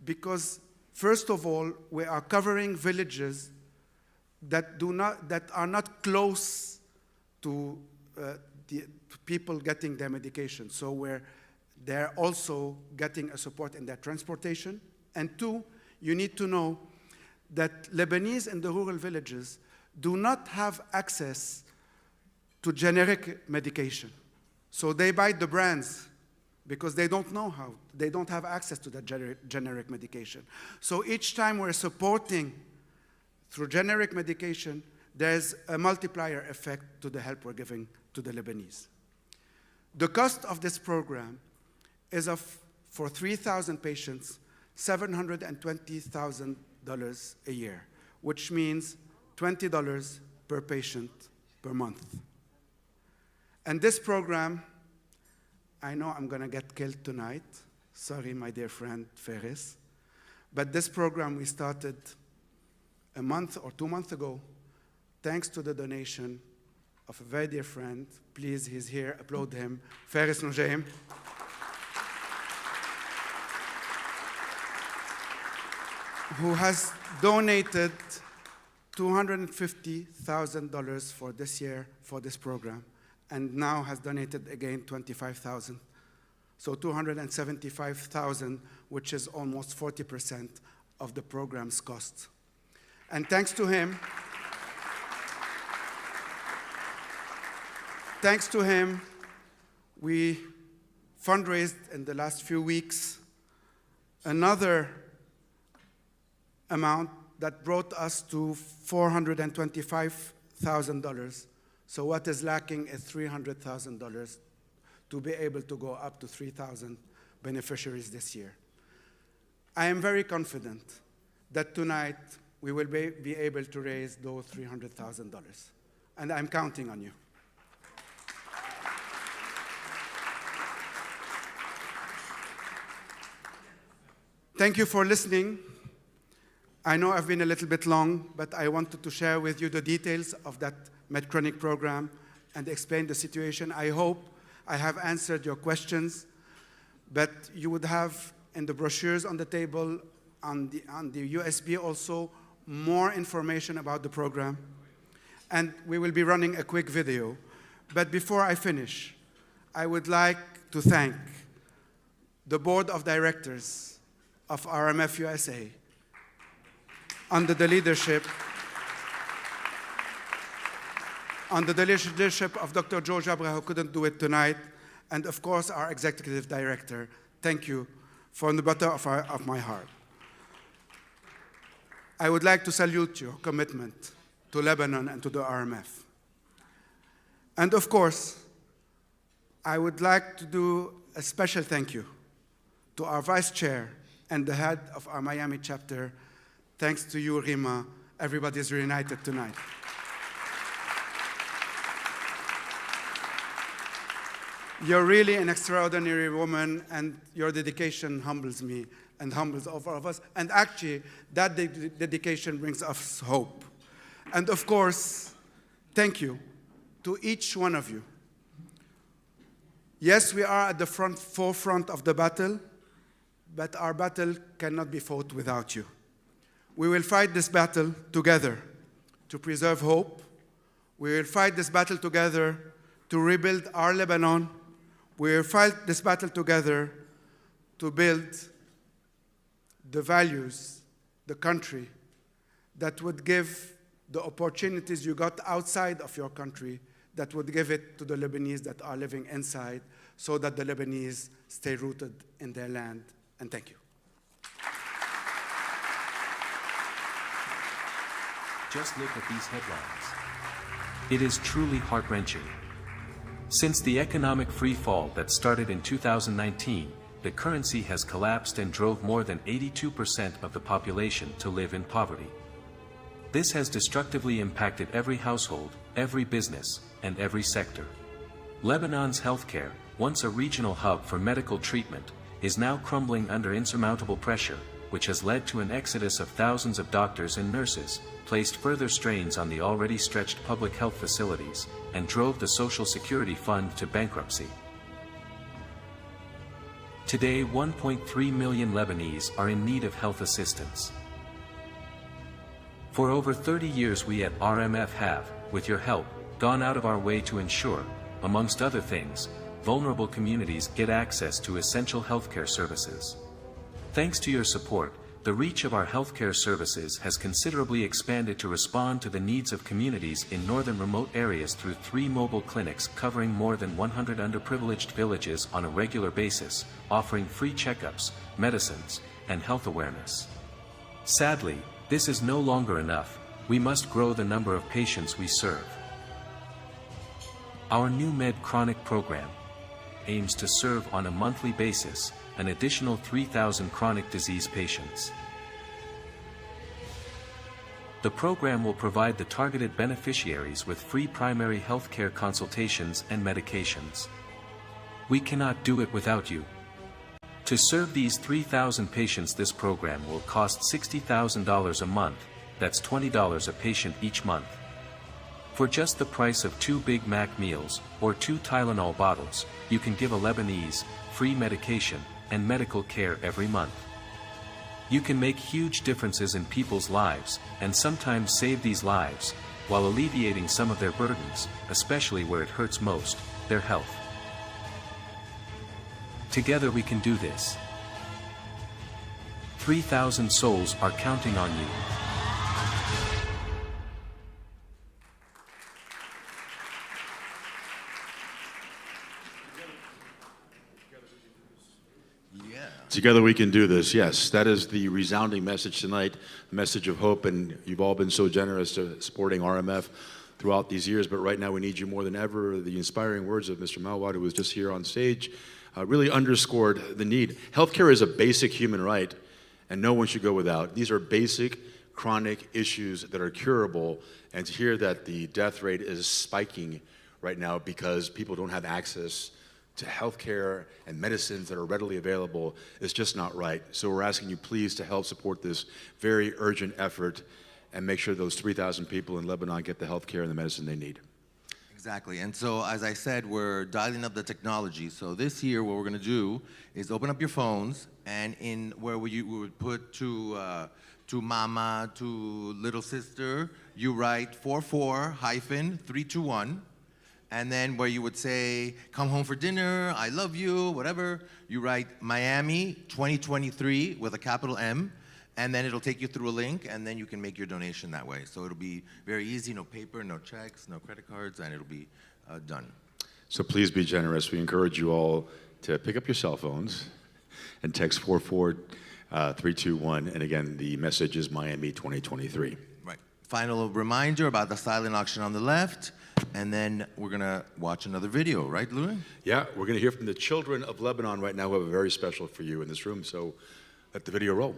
Because, first of all, we are covering villages that are not close to people getting their medication. So they're also getting a support in their transportation. And 2, you need to know that Lebanese in the rural villages do not have access to generic medication. So they buy the brands because they don't know how, they don't have access to that generic medication. So each time we're supporting through generic medication, there's a multiplier effect to the help we're giving to the Lebanese. The cost of this program is for 3,000 patients, $720,000 a year, which means $20 per patient per month. And this program, I know I'm going to get killed tonight. Sorry, my dear friend Ferris. But this program we started a month or 2 months ago, thanks to the donation of a very dear friend. Please, he's here, applaud him, Ferris Nujaim. Who has donated $250,000 for this year for this program, and now has donated again $25,000. So $275,000, which is almost 40% of the program's cost. And thanks to him, we fundraised in the last few weeks another amount that brought us to $425,000. So what is lacking is $300,000 to be able to go up to 3,000 beneficiaries this year. I am very confident that tonight we will be able to raise those $300,000. And I'm counting on you. Thank you for listening. I know I've been a little bit long, but I wanted to share with you the details of that MedChronic program and explain the situation. I hope I have answered your questions, but you would have in the brochures on the table, on the USB also, more information about the program. And we will be running a quick video. But before I finish, I would like to thank the board of directors of RMF USA under the leadership of Dr. Joe Jabra, who couldn't do it tonight, and of course our executive director. Thank you from the bottom of my heart. I would like to salute your commitment to Lebanon and to the RMF. And of course, I would like to do a special thank you to our vice chair and the head of our Miami chapter. Thanks to you, Rima, everybody's reunited tonight. You're really an extraordinary woman, and your dedication humbles me and humbles all of us. And actually, that dedication brings us hope. And of course, thank you to each one of you. Yes, we are at the forefront of the battle, but our battle cannot be fought without you. We will fight this battle together to preserve hope. We will fight this battle together to rebuild our Lebanon. We will fight this battle together to build the values, the country that would give the opportunities you got outside of your country, that would give it to the Lebanese that are living inside, so that the Lebanese stay rooted in their land. And thank you. Just look at these headlines. It is truly heart-wrenching. Since the economic free fall that started in 2019, the currency has collapsed and drove more than 82% of the population to live in poverty. This has destructively impacted every household, every business, and every sector. Lebanon's healthcare, once a regional hub for medical treatment, is now crumbling under insurmountable pressure, which has led to an exodus of thousands of doctors and nurses, placed further strains on the already stretched public health facilities, and drove the Social Security Fund to bankruptcy. Today, 1.3 million Lebanese are in need of health assistance. For over 30 years we at RMF have, with your help, gone out of our way to ensure, amongst other things, vulnerable communities get access to essential healthcare services. Thanks to your support, the reach of our healthcare services has considerably expanded to respond to the needs of communities in northern remote areas through 3 mobile clinics covering more than 100 underprivileged villages on a regular basis, offering free checkups, medicines, and health awareness. Sadly, this is no longer enough. We must grow the number of patients we serve. Our new Med Chronic program aims to serve on a monthly basis an additional 3,000 chronic disease patients. The program will provide the targeted beneficiaries with free primary health care consultations and medications. We cannot do it without you. To serve these 3,000 patients, this program will cost $60,000 a month, that's $20 a patient each month. For just the price of 2 Big Mac meals or 2 Tylenol bottles, you can give a Lebanese free medication and medical care every month. You can make huge differences in people's lives, and sometimes save these lives, while alleviating some of their burdens, especially where it hurts most, their health. Together we can do this. 3,000 souls are counting on you. Together we can do this, yes. That is the resounding message tonight, message of hope, and you've all been so generous to supporting RMF throughout these years, but right now we need you more than ever. The inspiring words of Mr. Mawad, who was just here on stage, really underscored the need. Healthcare is a basic human right, and no one should go without. These are basic, chronic issues that are curable, and to hear that the death rate is spiking right now because people don't have access to healthcare and medicines that are readily available is just not right. So we're asking you please to help support this very urgent effort and make sure those 3,000 people in Lebanon get the healthcare and the medicine they need. Exactly, and so as I said, we're dialing up the technology. So this year, what we're gonna do is open up your phones, and in where we would put to mama, to little sister, you write 44-321, and then where you would say, come home for dinner, I love you, whatever, you write Miami 2023 with a capital M, and then it'll take you through a link, and then you can make your donation that way. So it'll be very easy, no paper, no checks, no credit cards, and it'll be done. So please be generous. We encourage you all to pick up your cell phones and text 44321. And again, the message is Miami 2023. Right. Final reminder about the silent auction on the left, and then we're gonna watch another video, right, Louis? Yeah, we're going to hear from the children of Lebanon right now who have a very special for you in this room. So let the video roll.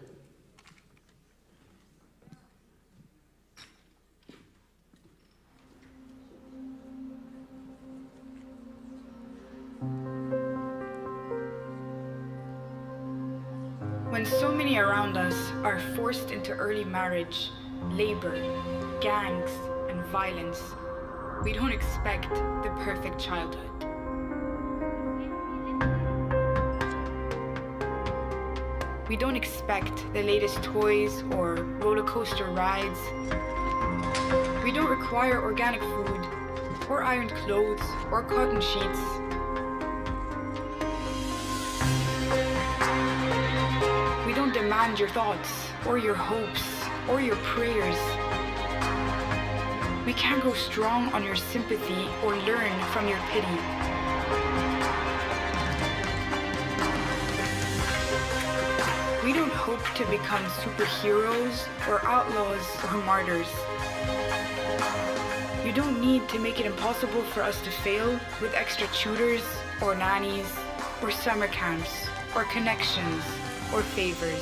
When so many around us are forced into early marriage, labor, gangs, and violence, we don't expect the perfect childhood. We don't expect the latest toys or roller coaster rides. We don't require organic food, or ironed clothes, or cotton sheets. We don't demand your thoughts, or your hopes, or your prayers. We can't grow strong on your sympathy or learn from your pity. We don't hope to become superheroes or outlaws or martyrs. You don't need to make it impossible for us to fail with extra tutors or nannies or summer camps or connections or favors.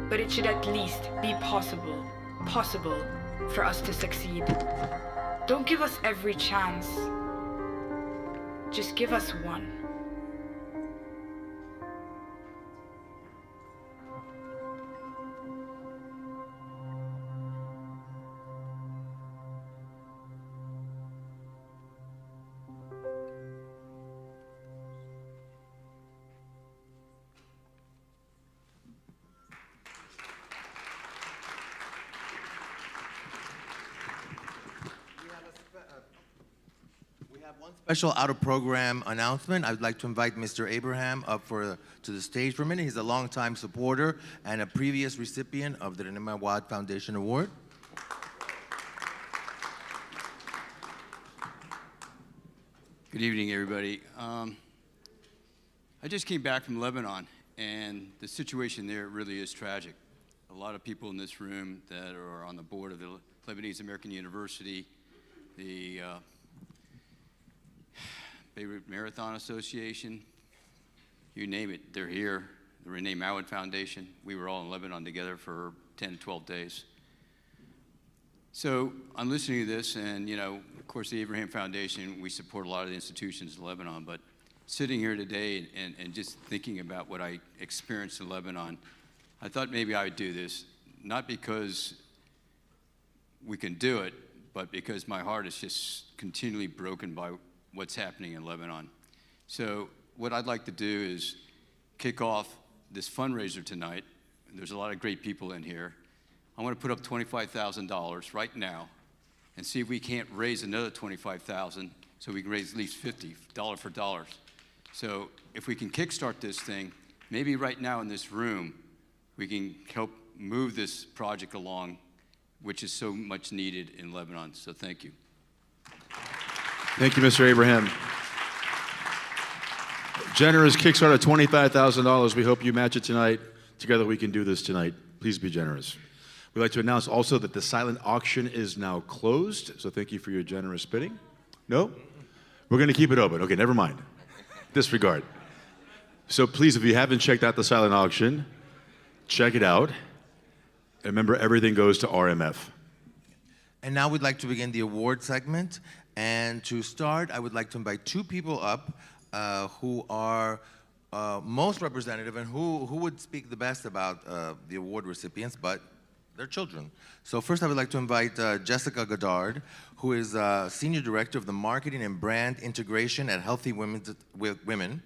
But it should at least be possible for us to succeed. Don't give us every chance. Just give us one. Special out-of-program announcement. I'd like to invite Mr. Abraham up to the stage for a minute. He's a longtime supporter and a previous recipient of the Renema Wad Foundation Award. Good evening, everybody. I just came back from Lebanon, and the situation there really is tragic. A lot of people in this room that are on the board of the Lebanese American University, the Beirut Marathon Association, you name it, they're here. The Renee Mawad Foundation, we were all in Lebanon together for 10, 12 days. So I'm listening to this, and of course the Abraham Foundation, we support a lot of the institutions in Lebanon, but sitting here today and just thinking about what I experienced in Lebanon, I thought maybe I would do this, not because we can do it, but because my heart is just continually broken by what's happening in Lebanon. So what I'd like to do is kick off this fundraiser tonight. There's a lot of great people in here. I want to put up $25,000 right now and see if we can't raise another $25,000 so we can raise at least $50, dollar for dollar. So if we can kickstart this thing, maybe right now in this room, we can help move this project along, which is so much needed in Lebanon. So thank you. Thank you, Mr. Abraham. Generous Kickstarter, $25,000. We hope you match it tonight. Together we can do this tonight. Please be generous. We'd like to announce also that the silent auction is now closed, so thank you for your generous bidding. No? We're going to keep it open. Okay, never mind. Disregard. So please, if you haven't checked out the silent auction, check it out. Remember, everything goes to RMF. And now we'd like to begin the award segment. And to start, I would like to invite two people up who are most representative and who would speak the best about the award recipients, but their children. So first I would like to invite Jessica Goddard, who is Senior Director of the Marketing and Brand Integration at Healthy Women.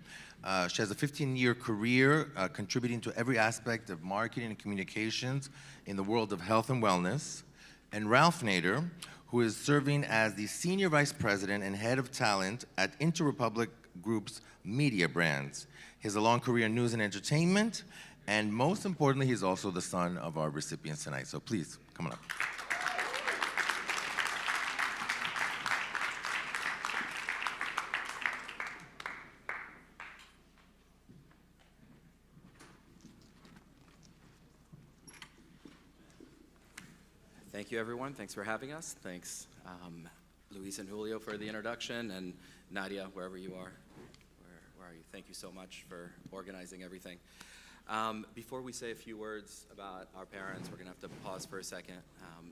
She has a 15-year career contributing to every aspect of marketing and communications in the world of health and wellness. And Ralph Nader, who is serving as the Senior Vice President and Head of Talent at Interrepublic Group's Media Brands. He has a long career in news and entertainment, and most importantly, he's also the son of our recipients tonight. So please, come on up. Thank you, everyone. Thanks for having us. Thanks, Luis and Julio, for the introduction, and Nadia, wherever you are. Where are you? Thank you so much for organizing everything. Before we say a few words about our parents, we're going to have to pause for a second.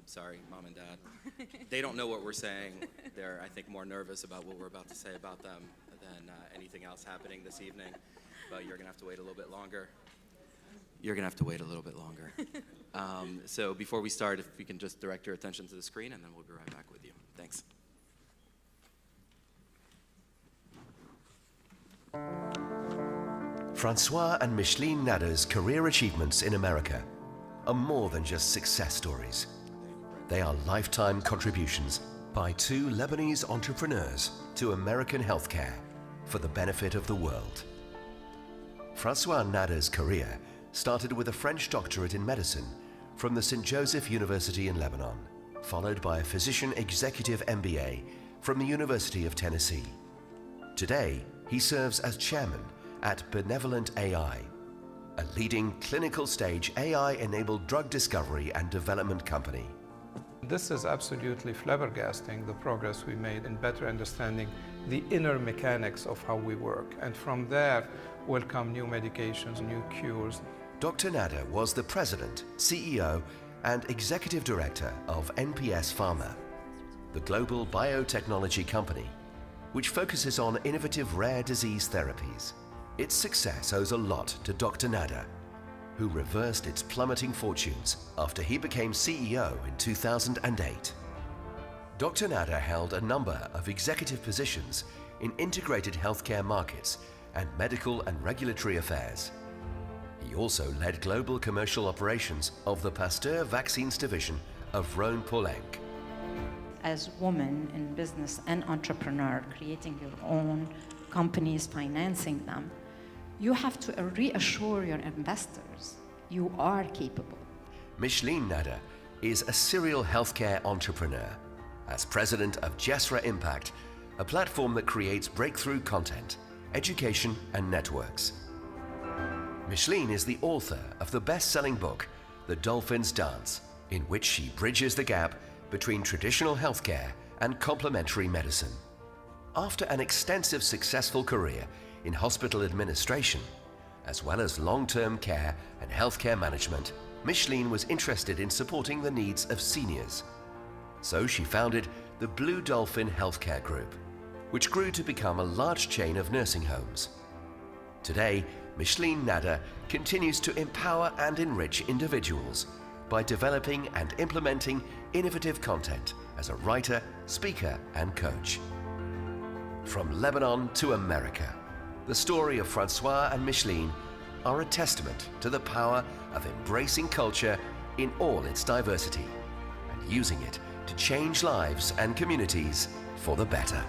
Sorry, Mom and Dad. They don't know what we're saying. They're, I think, more nervous about what we're about to say about them than anything else happening this evening. But you're going to have to wait a little bit longer. You're going to have to wait a little bit longer. So before we start, if we can just direct your attention to the screen, and then we'll be right back with you. Thanks. Francois and Micheline Nader's career achievements in America are more than just success stories. They are lifetime contributions by two Lebanese entrepreneurs to American healthcare for the benefit of the world. Francois Nader's career started with a French doctorate in medicine from the St. Joseph University in Lebanon, followed by a physician executive MBA from the University of Tennessee. Today, he serves as chairman at Benevolent AI, a leading clinical stage AI-enabled drug discovery and development company. This is absolutely flabbergasting, the progress we made in better understanding the inner mechanics of how we work. And from there will come new medications, new cures. Dr. Nader was the president, CEO, and executive director of NPS Pharma, the global biotechnology company, which focuses on innovative rare disease therapies. Its success owes a lot to Dr. Nader, who reversed its plummeting fortunes after he became CEO in 2008. Dr. Nader held a number of executive positions in integrated healthcare markets and medical and regulatory affairs. He also led global commercial operations of the Pasteur Vaccines division of Rhône-Poulenc. As women in business and entrepreneur, creating your own companies, financing them, you have to reassure your investors you are capable. Micheline Nader is a serial healthcare entrepreneur. As president of Jesra Impact, a platform that creates breakthrough content, education, and networks. Micheline is the author of the best-selling book, The Dolphins Dance, in which she bridges the gap between traditional healthcare and complementary medicine. After an extensive successful career in hospital administration, as well as long-term care and healthcare management, Micheline was interested in supporting the needs of seniors. So she founded the Blue Dolphin Healthcare Group, which grew to become a large chain of nursing homes. Today, Micheline Nader continues to empower and enrich individuals by developing and implementing innovative content as a writer, speaker, and coach. From Lebanon to America, the story of Francois and Micheline are a testament to the power of embracing culture in all its diversity and using it to change lives and communities for the better.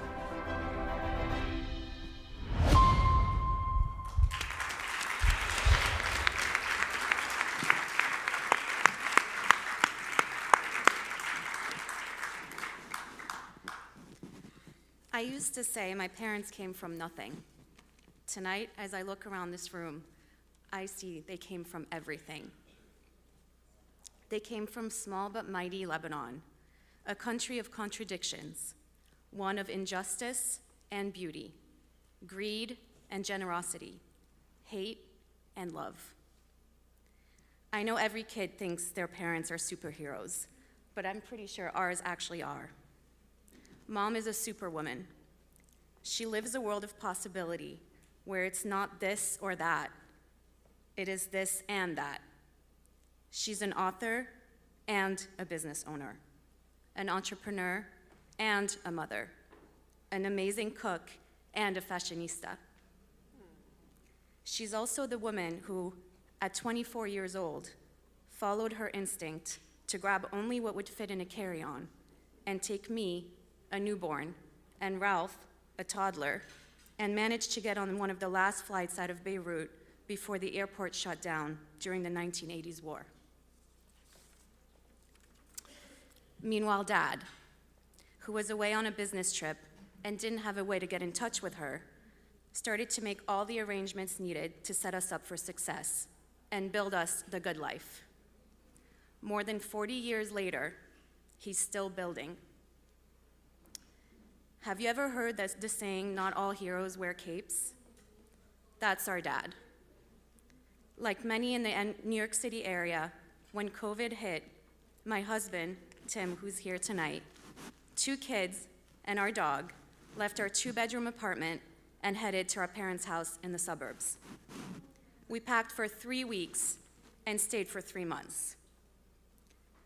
I used to say my parents came from nothing. Tonight, as I look around this room, I see they came from everything. They came from small but mighty Lebanon, a country of contradictions, one of injustice and beauty, greed and generosity, hate and love. I know every kid thinks their parents are superheroes, but I'm pretty sure ours actually are. Mom is a superwoman. She lives a world of possibility where it's not this or that. It is this and that. She's an author, and a business owner, an entrepreneur and a mother, an amazing cook and a fashionista. She's also the woman who, at 24 years old, followed her instinct to grab only what would fit in a carry-on and take me, a newborn, and Ralph, a toddler, and managed to get on one of the last flights out of Beirut before the airport shut down during the 1980s war. Meanwhile, Dad, who was away on a business trip and didn't have a way to get in touch with her, started to make all the arrangements needed to set us up for success and build us the good life. More than 40 years later, he's still building. Have you ever heard the saying, "Not all heroes wear capes"? That's our dad. Like many in the New York City area, when COVID hit, my husband, Tim, who's here tonight, 2 kids, and our dog left our 2-bedroom apartment and headed to our parents' house in the suburbs. We packed for 3 weeks and stayed for 3 months.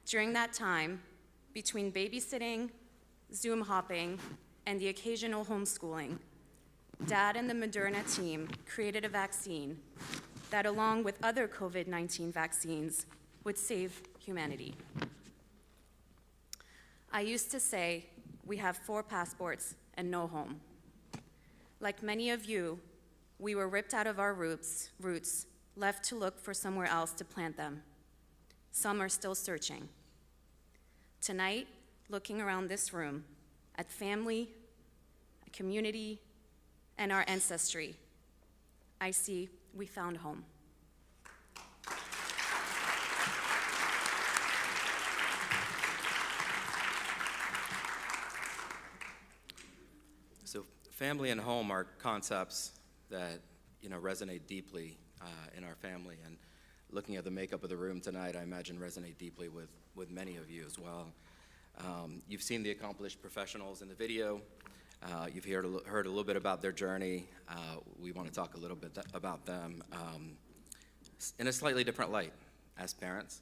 During that time, between babysitting, Zoom hopping, and the occasional homeschooling, Dad and the Moderna team created a vaccine that, along with other COVID-19 vaccines, would save humanity. I used to say, we have 4 passports and no home. Like many of you, we were ripped out of our roots, left to look for somewhere else to plant them. Some are still searching. Tonight, looking around this room at family, a community, and our ancestry, I see we found home. So family and home are concepts that resonate deeply in our family, and looking at the makeup of the room tonight, I imagine resonate deeply with many of you as well. You've seen the accomplished professionals in the video. You've heard a little bit about their journey. We want to talk a little bit about them in a slightly different light as parents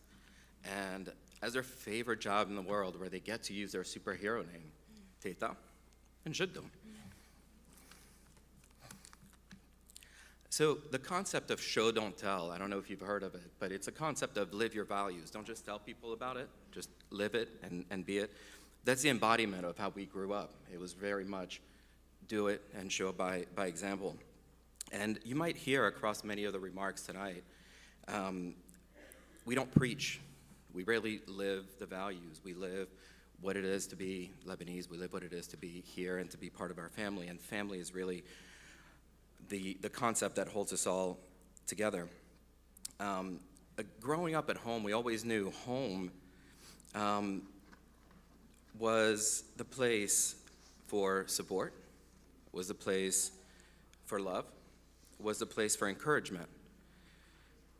and as their favorite job in the world, where they get to use their superhero name, Teta and Jiddu. So the concept of show, don't tell, I don't know if you've heard of it, but it's a concept of live your values. Don't just tell people about it, just live it and be it. That's the embodiment of how we grew up. It was very much do it and show by example. And you might hear across many of the remarks tonight, we don't preach. We rarely live the values. We live what it is to be Lebanese. We live what it is to be here and to be part of our family. And family is really the concept that holds us all together. Growing up at home, we always knew home was the place for support, was the place for love, was the place for encouragement,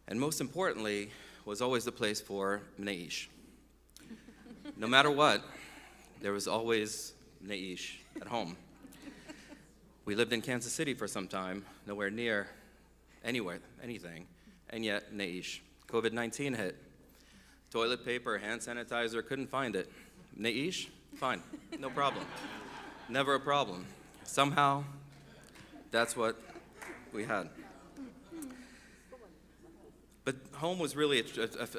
and most importantly, was always the place for Mneish. No matter what, there was always Mneish at home. We lived in Kansas City for some time, nowhere near anywhere, anything, and yet Mneish. COVID-19 hit. Toilet paper, hand sanitizer, couldn't find it. Mneish? Fine, no problem. Never a problem. Somehow, that's what we had. But home was really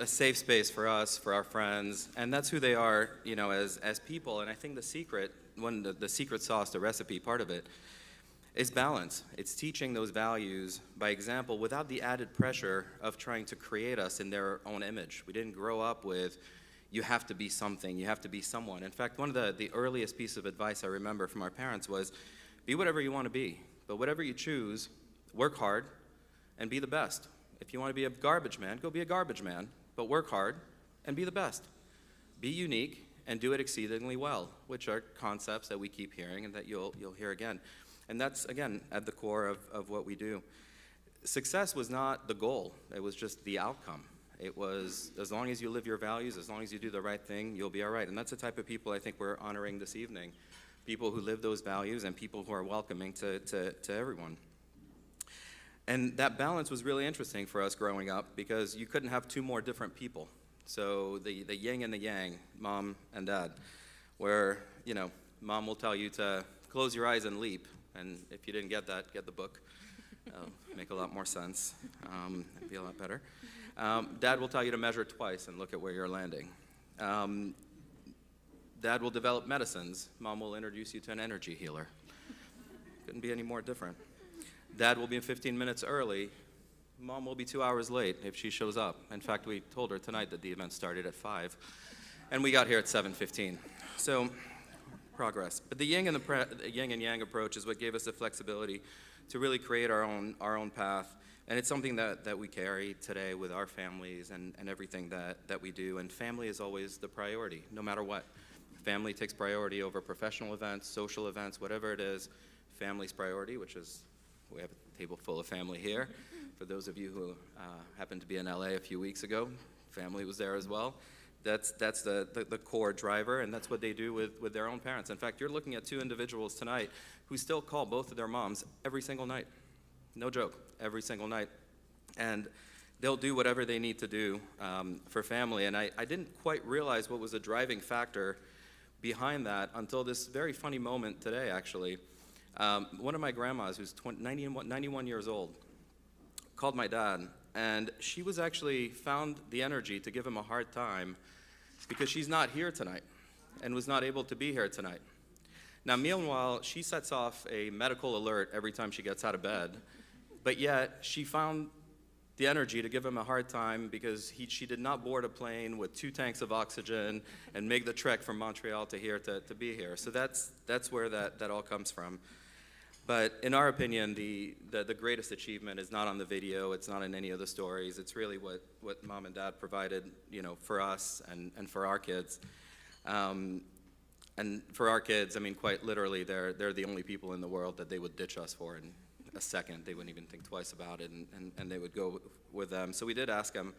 a safe space for us, for our friends, and that's who they are, as people. And I think the secret, the secret sauce, the recipe part of it, is balance. It's teaching those values by example without the added pressure of trying to create us in their own image. We didn't grow up with, you have to be something, you have to be someone. In fact, one of the earliest pieces of advice I remember from our parents was, be whatever you want to be, but whatever you choose, work hard and be the best. If you want to be a garbage man, go be a garbage man, but work hard and be the best. Be unique and do it exceedingly well, which are concepts that we keep hearing and that you'll hear again. And that's, again, at the core of what we do. Success was not the goal. It was just the outcome. It was, as long as you live your values, as long as you do the right thing, you'll be all right. And that's the type of people I think we're honoring this evening. People who live those values and people who are welcoming to everyone. And that balance was really interesting for us growing up because you couldn't have 2 more different people So the yin and the yang, mom and dad, where, you know, mom will tell you to close your eyes and leap. And if you didn't get that, get the book. It'll make a lot more sense. It'd be a lot better. Dad will tell you to measure twice and look at where you're landing. Dad will develop medicines. Mom will introduce you to an energy healer. Couldn't be any more different. Dad will be 15 minutes early. Mom will be 2 hours late if she shows up. In fact, we told her tonight that the event started at 5, and we got here at 7:15. So, progress. But the yin and yang approach is what gave us the flexibility to really create our own path. And it's something that we carry today with our families and everything that we do. And family is always the priority, no matter what. Family takes priority over professional events, social events, whatever it is. Family's priority, which is, we have a table full of family here. For those of you who happened to be in LA a few weeks ago, family was there as well. That's the core driver, and that's what they do with their own parents. In fact, you're looking at 2 individuals tonight who still call both of their moms every single night. No joke, every single night. And they'll do whatever they need to do for family. And I didn't quite realize what was the driving factor behind that until this very funny moment today, actually. One of my grandmas, who's 91 years old, called my dad, and she was actually found the energy to give him a hard time because she's not here tonight and was not able to be here tonight. Now, meanwhile, she sets off a medical alert every time she gets out of bed, but yet she found the energy to give him a hard time because she did not board a plane with 2 tanks of oxygen and make the trek from Montreal to here to be here. So that's where that all comes from. But in our opinion, the greatest achievement is not on the video, it's not in any of the stories, it's really what mom and dad provided, you know, for us and for our kids. And for our kids, I mean, quite literally, they're the only people in the world that they would ditch us for in a second. They wouldn't even think twice about it, and they would go with them. So we did ask them,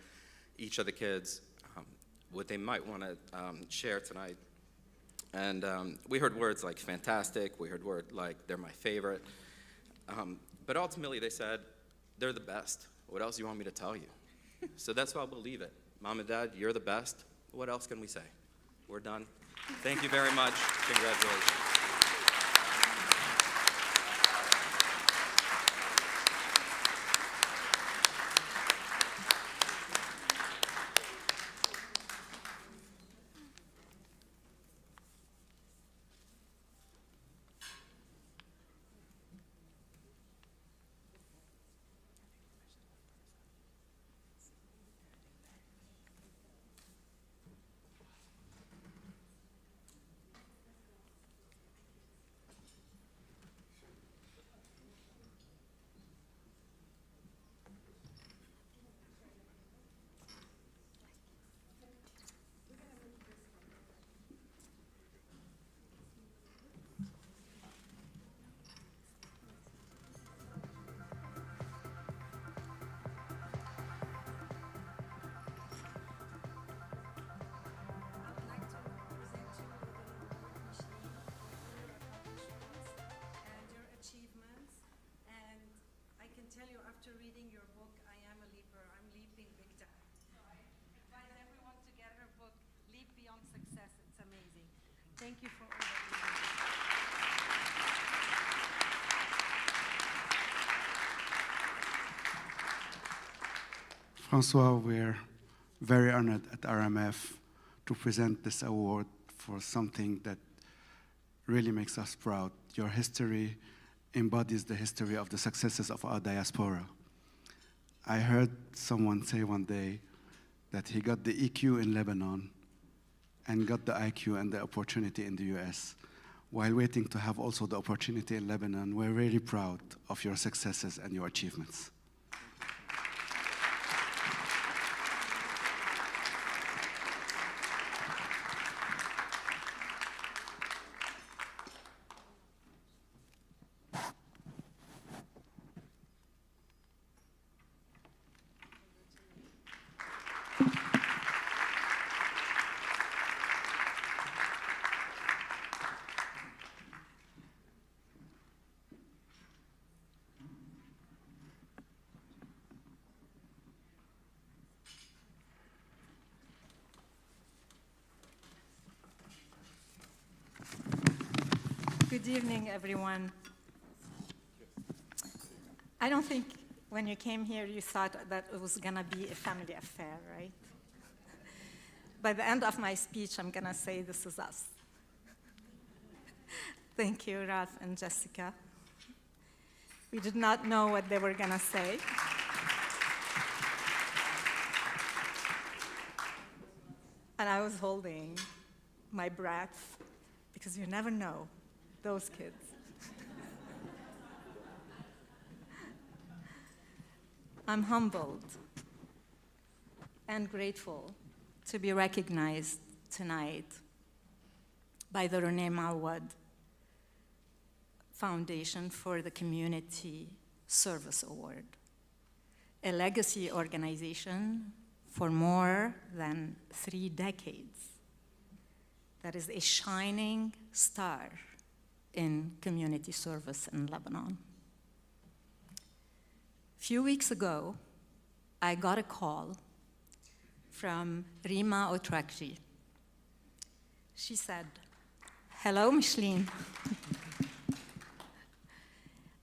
each of the kids, what they might want to share tonight. And we heard words like fantastic, we heard words like they're my favorite. But ultimately they said, they're the best. What else do you want me to tell you? So that's why we'll leave it. Mom and Dad, you're the best. What else can we say? We're done. Thank you very much. Congratulations. Tell you, after reading your book, I am a leaper. I'm leaping big time. I advise everyone to get her book, Leap Beyond Success. It's amazing. Thank you for all that you do. Francois, we're very honored at RMF to present this award for something that really makes us proud. Your history embodies the history of the successes of our diaspora. I heard someone say one day that he got the EQ in Lebanon and got the IQ and the opportunity in the US. While waiting to have also the opportunity in Lebanon, we're really proud of your successes and your achievements. Good evening, everyone. I don't think when you came here you thought that it was going to be a family affair, right? By the end of my speech, I'm going to say this is us. Thank you, Ralph and Jessica. We did not know what they were going to say. And I was holding my breath because you never know those kids. I'm humbled and grateful to be recognized tonight by the Renee Mawad Foundation for the Community Service Award, a legacy organization for more than 3 decades that is a shining star in community service in Lebanon. A few weeks ago, I got a call from Rima Otrakji. She said, "Hello, Micheline.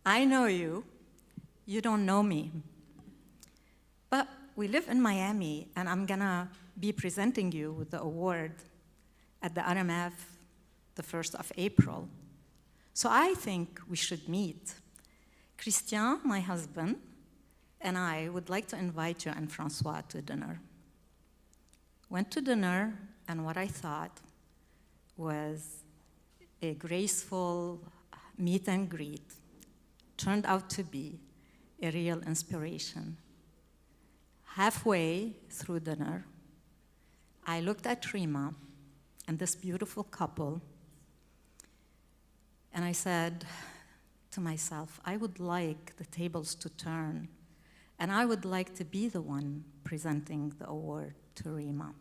I know you. You don't know me. But we live in Miami, and I'm gonna be presenting you with the award at the RMF the 1st of April. So I think we should meet. Christian, my husband, and I would like to invite you and Francois to dinner." Went to dinner, and what I thought was a graceful meet and greet turned out to be a real inspiration. Halfway through dinner, I looked at Rima and this beautiful couple, and I said to myself, I would like the tables to turn, and I would like to be the one presenting the award to Rima.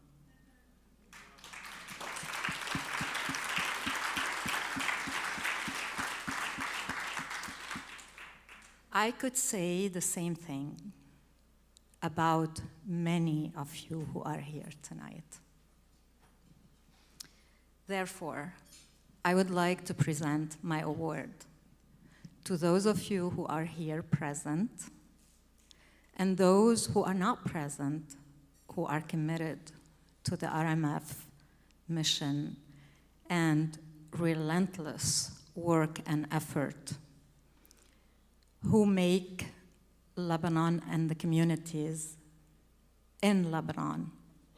I could say the same thing about many of you who are here tonight. Therefore, I would like to present my award to those of you who are here present and those who are not present, who are committed to the RMF mission and relentless work and effort, who make Lebanon and the communities in Lebanon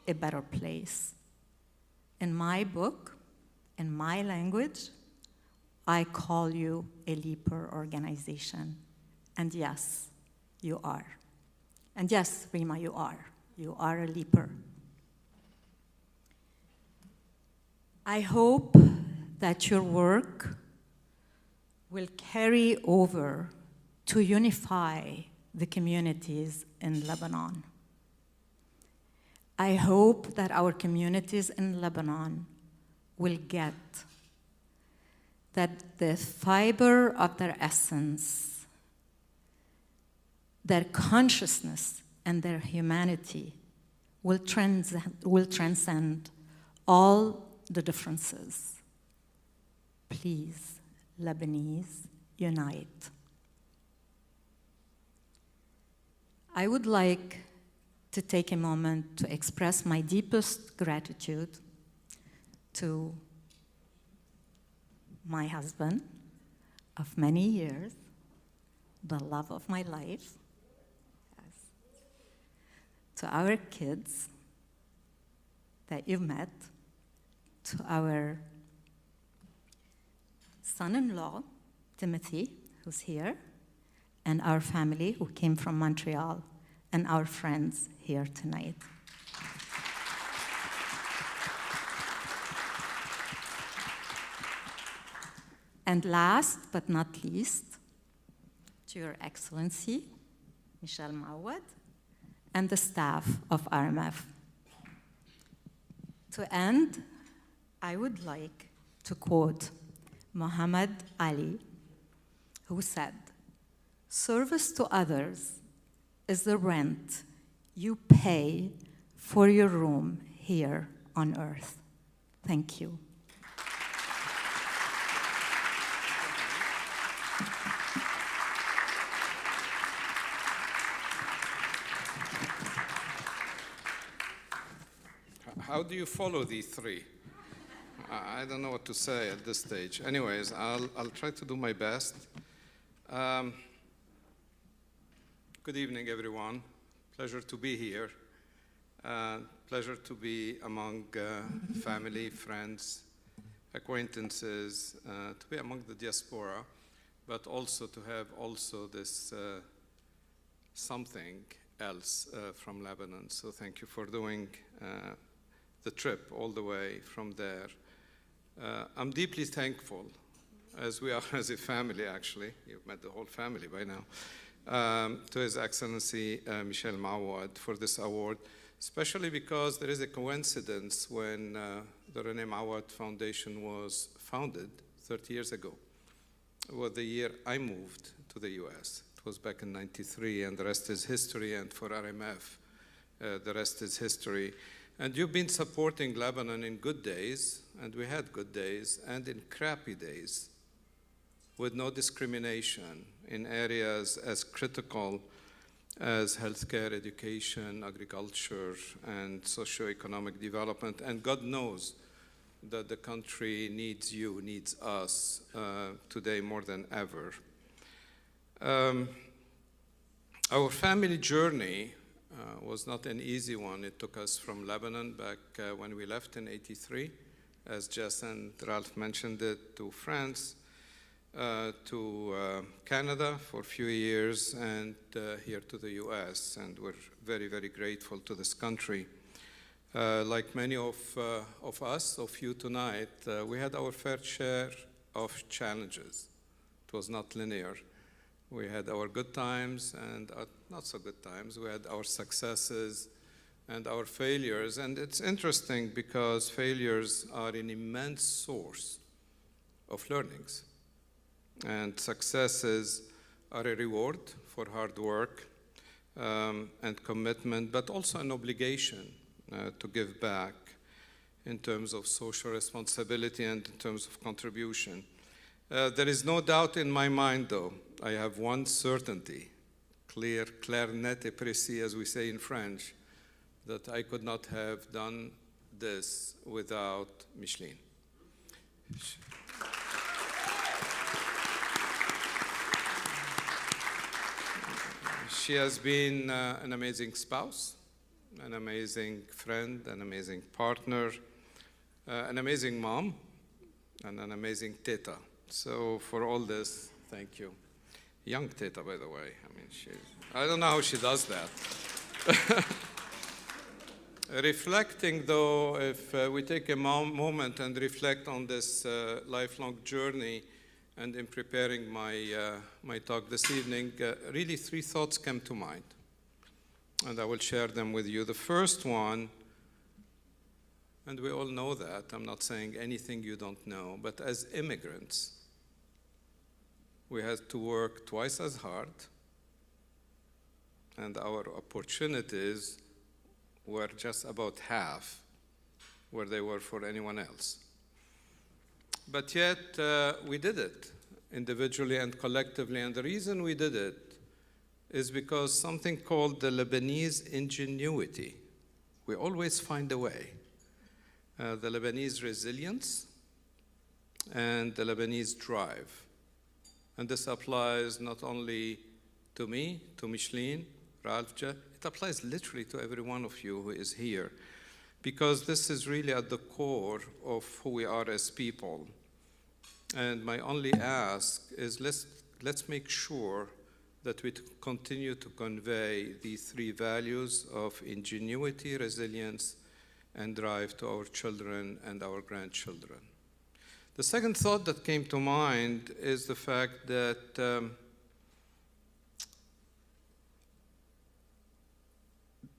a better place. In my book, in my language, I call you a leaper organization. And yes, you are. And yes, Rima, you are. You are a leaper. I hope that your work will carry over to unify the communities in Lebanon. I hope that our communities in Lebanon will get that the fiber of their essence, their consciousness, and their humanity will transcend all the differences. Please, Lebanese, unite. I would like to take a moment to express my deepest gratitude to my husband of many years, the love of my life, yes, to our kids that you've met, to our son-in-law, Timothy, who's here, and our family who came from Montreal, and our friends here tonight. And last but not least, to Your Excellency, Michelle Mawad, and the staff of RMF. To end, I would like to quote Muhammad Ali, who said, "Service to others is the rent you pay for your room here on earth." Thank you. How do you follow these three? I don't know what to say at this stage. Anyways, I'll try to do my best. Good evening, everyone. Pleasure to be here. Pleasure to be among family, friends, acquaintances, to be among the diaspora, but also to have also this something else from Lebanon. So thank you for doing the trip all the way from there. I'm deeply thankful, as we are as a family, actually. You've met the whole family by now, to His Excellency Michel Mawad for this award, especially because there is a coincidence when the René Mawad Foundation was founded 30 years ago. It was the year I moved to the US. It was back in '93, and the rest is history, and for RMF, the rest is history. And you've been supporting Lebanon in good days, and we had good days, and in crappy days, with no discrimination in areas as critical as healthcare, education, agriculture, and socioeconomic development. And God knows that the country needs you, needs us today more than ever. Our family journey was not an easy one. It took us from Lebanon back when we left in '83, as Jess and Ralph mentioned it, to France, to Canada for a few years, and here to the US. And we're very, very grateful to this country. Like many of us, of you tonight, we had our fair share of challenges. It was not linear. We had our good times and our not so good times. We had our successes and our failures. And it's interesting because failures are an immense source of learnings. And successes are a reward for hard work and commitment, but also an obligation to give back in terms of social responsibility and in terms of contribution. There is no doubt in my mind, though. I have one certainty, clair, net et précis, as we say in French, that I could not have done this without Micheline. She has been an amazing spouse, an amazing friend, an amazing partner, an amazing mom, and an amazing teta. So for all this, thank you. Young teta, by the way. I mean, I don't know how she does that. Reflecting, though, if we take a moment and reflect on this lifelong journey, and in preparing my talk this evening, really three thoughts came to mind, and I will share them with you. The first one, and we all know that, I'm not saying anything you don't know, but as immigrants, we had to work twice as hard, and our opportunities were just about half where they were for anyone else. But yet, we did it individually and collectively, and the reason we did it is because something called the Lebanese ingenuity. We always find a way. The Lebanese resilience and the Lebanese drive. And this applies not only to me, to Micheline, Ralph, it applies literally to every one of you who is here, because this is really at the core of who we are as people. And my only ask is let's make sure that we continue to convey these three values of ingenuity, resilience, and drive to our children and our grandchildren. The second thought that came to mind is the fact that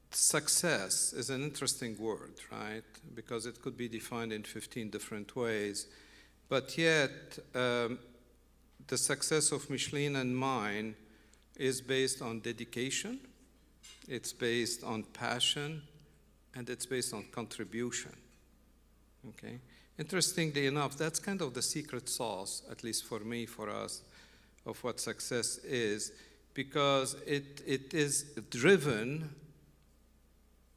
success is an interesting word, right? Because it could be defined in 15 different ways. But yet, the success of Micheline and mine is based on dedication, it's based on passion, and it's based on contribution, okay? Interestingly enough, that's kind of the secret sauce, at least for me, for us, of what success is, because it is driven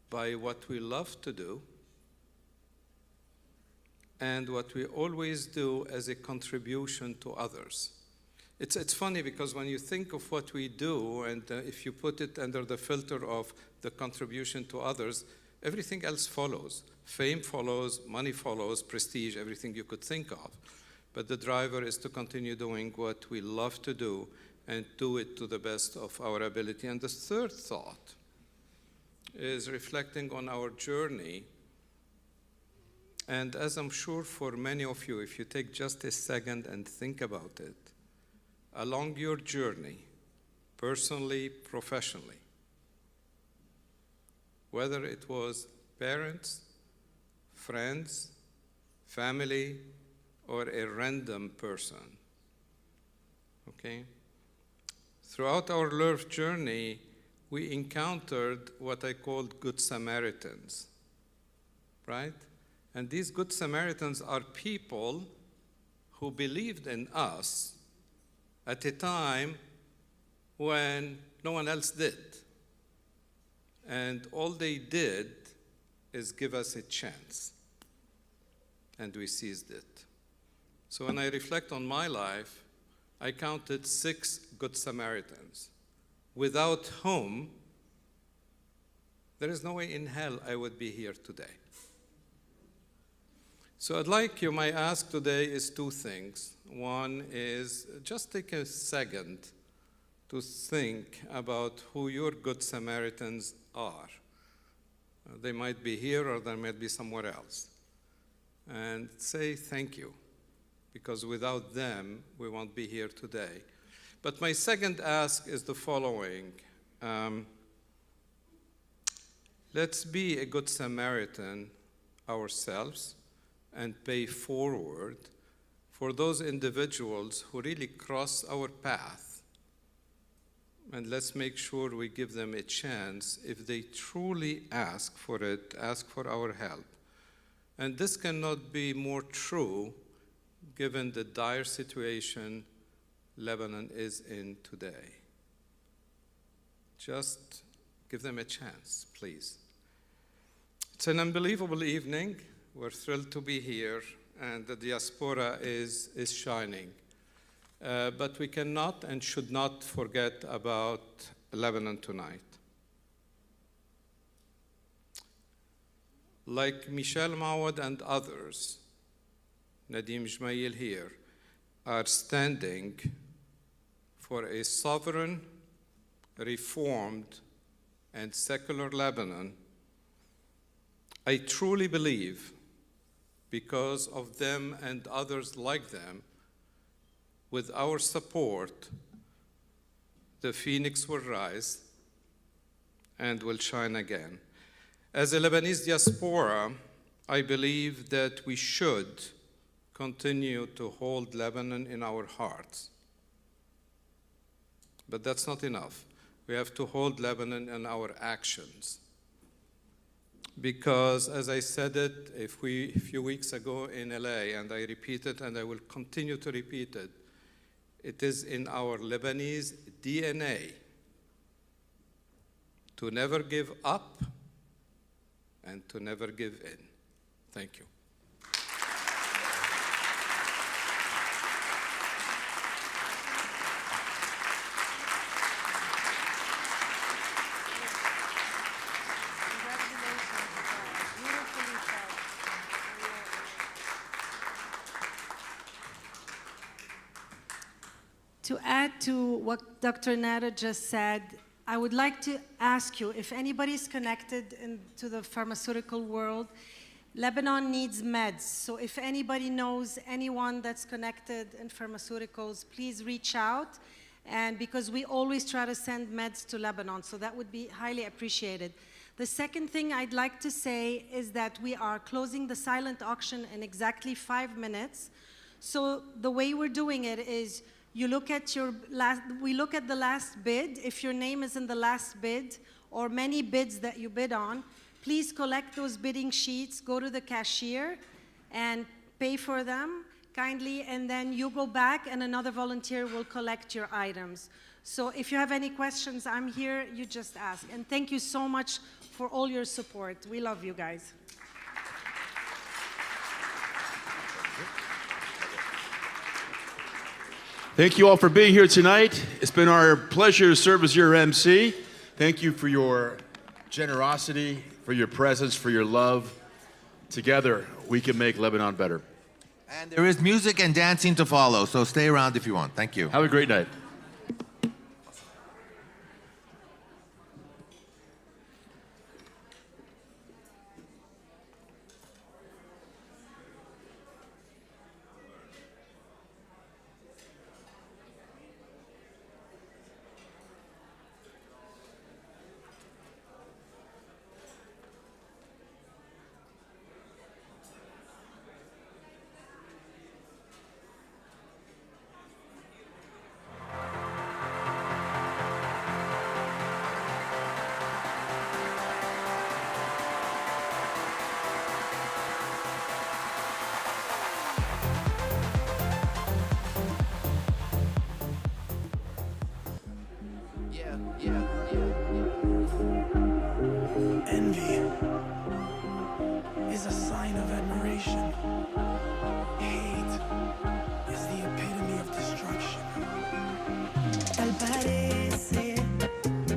by what we love to do and what we always do as a contribution to others. It's funny because when you think of what we do, and if you put it under the filter of the contribution to others, everything else follows. Fame follows, money follows, prestige, everything you could think of. But the driver is to continue doing what we love to do and do it to the best of our ability. And the third thought is reflecting on our journey. And as I'm sure for many of you, if you take just a second and think about it, along your journey, personally, professionally, whether it was parents, friends, family, or a random person, okay? Throughout our love journey, we encountered what I called Good Samaritans, right? And these Good Samaritans are people who believed in us at a time when no one else did. And all they did is give us a chance, and we seized it. So when I reflect on my life, I counted 6 Good Samaritans, without whom there is no way in hell I would be here today. So I'd like you, my ask today is 2 things. One is just take a second to think about who your Good Samaritans are. They might be here or they might be somewhere else. And say thank you, because without them, we won't be here today. But my second ask is the following. Let's be a Good Samaritan ourselves and pay forward for those individuals who really cross our path. And let's make sure we give them a chance if they truly ask for it, ask for our help. And this cannot be more true given the dire situation Lebanon is in today. Just give them a chance, please. It's an unbelievable evening. We're thrilled to be here, and the diaspora is shining. But we cannot and should not forget about Lebanon tonight. Like Michel Mawad and others, Nadim Jmail here, are standing for a sovereign, reformed, and secular Lebanon. I truly believe, because of them and others like them, with our support, the phoenix will rise and will shine again. As a Lebanese diaspora, I believe that we should continue to hold Lebanon in our hearts. But that's not enough. We have to hold Lebanon in our actions. Because, as I said it a few weeks ago in LA, and I repeat it and I will continue to repeat it, it is in our Lebanese DNA to never give up and to never give in. Thank you. To add to what Dr. Nada just said, I would like to ask you if anybody's connected to the pharmaceutical world. Lebanon needs meds, so if anybody knows anyone that's connected in pharmaceuticals, please reach out, and because we always try to send meds to Lebanon, so that would be highly appreciated. The second thing I'd like to say is that we are closing the silent auction in exactly 5 minutes. So the way we're doing it is we look at the last bid. If your name is in the last bid or many bids that you bid on, please collect those bidding sheets, go to the cashier and pay for them. kindly, and then you go back and another volunteer will collect your items. So if you have any questions, I'm here, you just ask. And thank you so much for all your support. We love you guys. Thank you all for being here tonight. It's been our pleasure to serve as your MC. Thank you for your generosity, for your presence, for your love. Together, we can make Lebanon better. And there is music and dancing to follow, so stay around if you want. Thank you. Have a great night. Envy is a sign of admiration. Hate is the epitome of destruction. Tal parece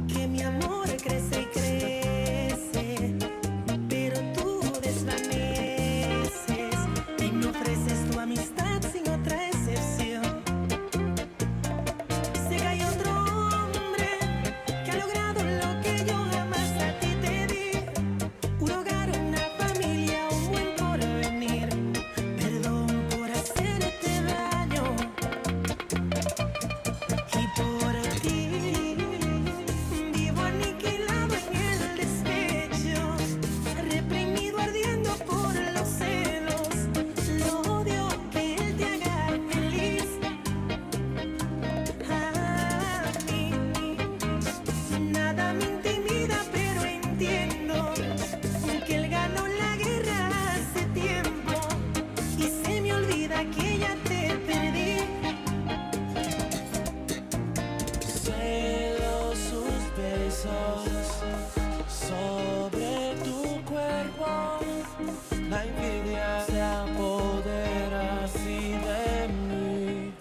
que mi amor crece y crece, pero tú desvaneces y me ofreces tu amistad sin otra excepción. Sé que hay otro hombre que ha logrado lo que yo jamás a ti te di. Un hogar, una familia, un buen porvenir. Perdón por hacerte daño. Y por ti vivo aniquilado en el despecho, reprimido ardiendo por los celos. Lo odio que él te haga feliz. A mí nada me intimida, pero entiendo que él ganó la guerra hace tiempo y se me olvida que ya te perdí. Celo sus besos sobre tu cuerpo. La envidia se apodera así de mí.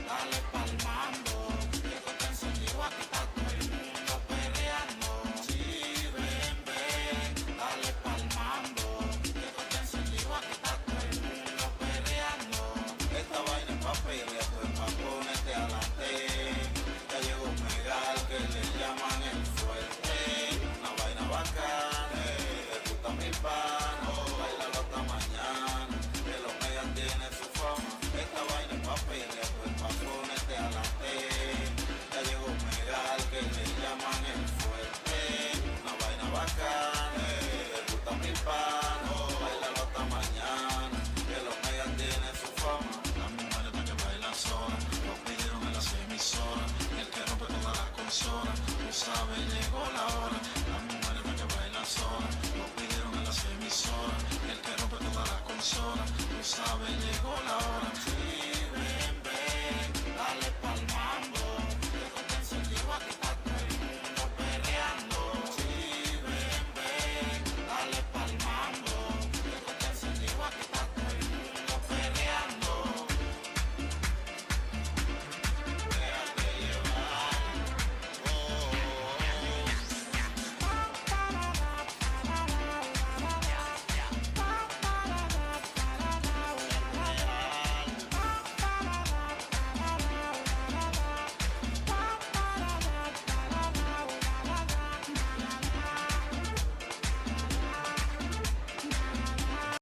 Dale pa'l mambo, que esto está encendido, aquí está todo el mundo peleando. Sí, ven, dale pa'l mambo, que esto está encendido, aquí está todo el mundo peleando. Esta vaina es pa' pelear, esto es pa' ponerte adelante. Ya llegó un megal que le llaman el fuerte. Una vaina bacana, le gusta mi pano, bailalo hasta mañana, que los megas tienen su fama. Esta vaina es pa' pelear, esto es pa' ponerte adelante. Ya llegó un megal que le llaman el fuerte. Una vaina bacana, le gusta mi pano, bailalo hasta mañana, que los megas tienen su fama. Las mujeres que bailan solas, los pidieron en las emisoras, el que rompe todas las consolas, tú sabes, llegó la hora. Las mujeres que bailan solas, los pidieron en las emisoras, el que rompe todas las consolas, tú sabes, llegó la hora.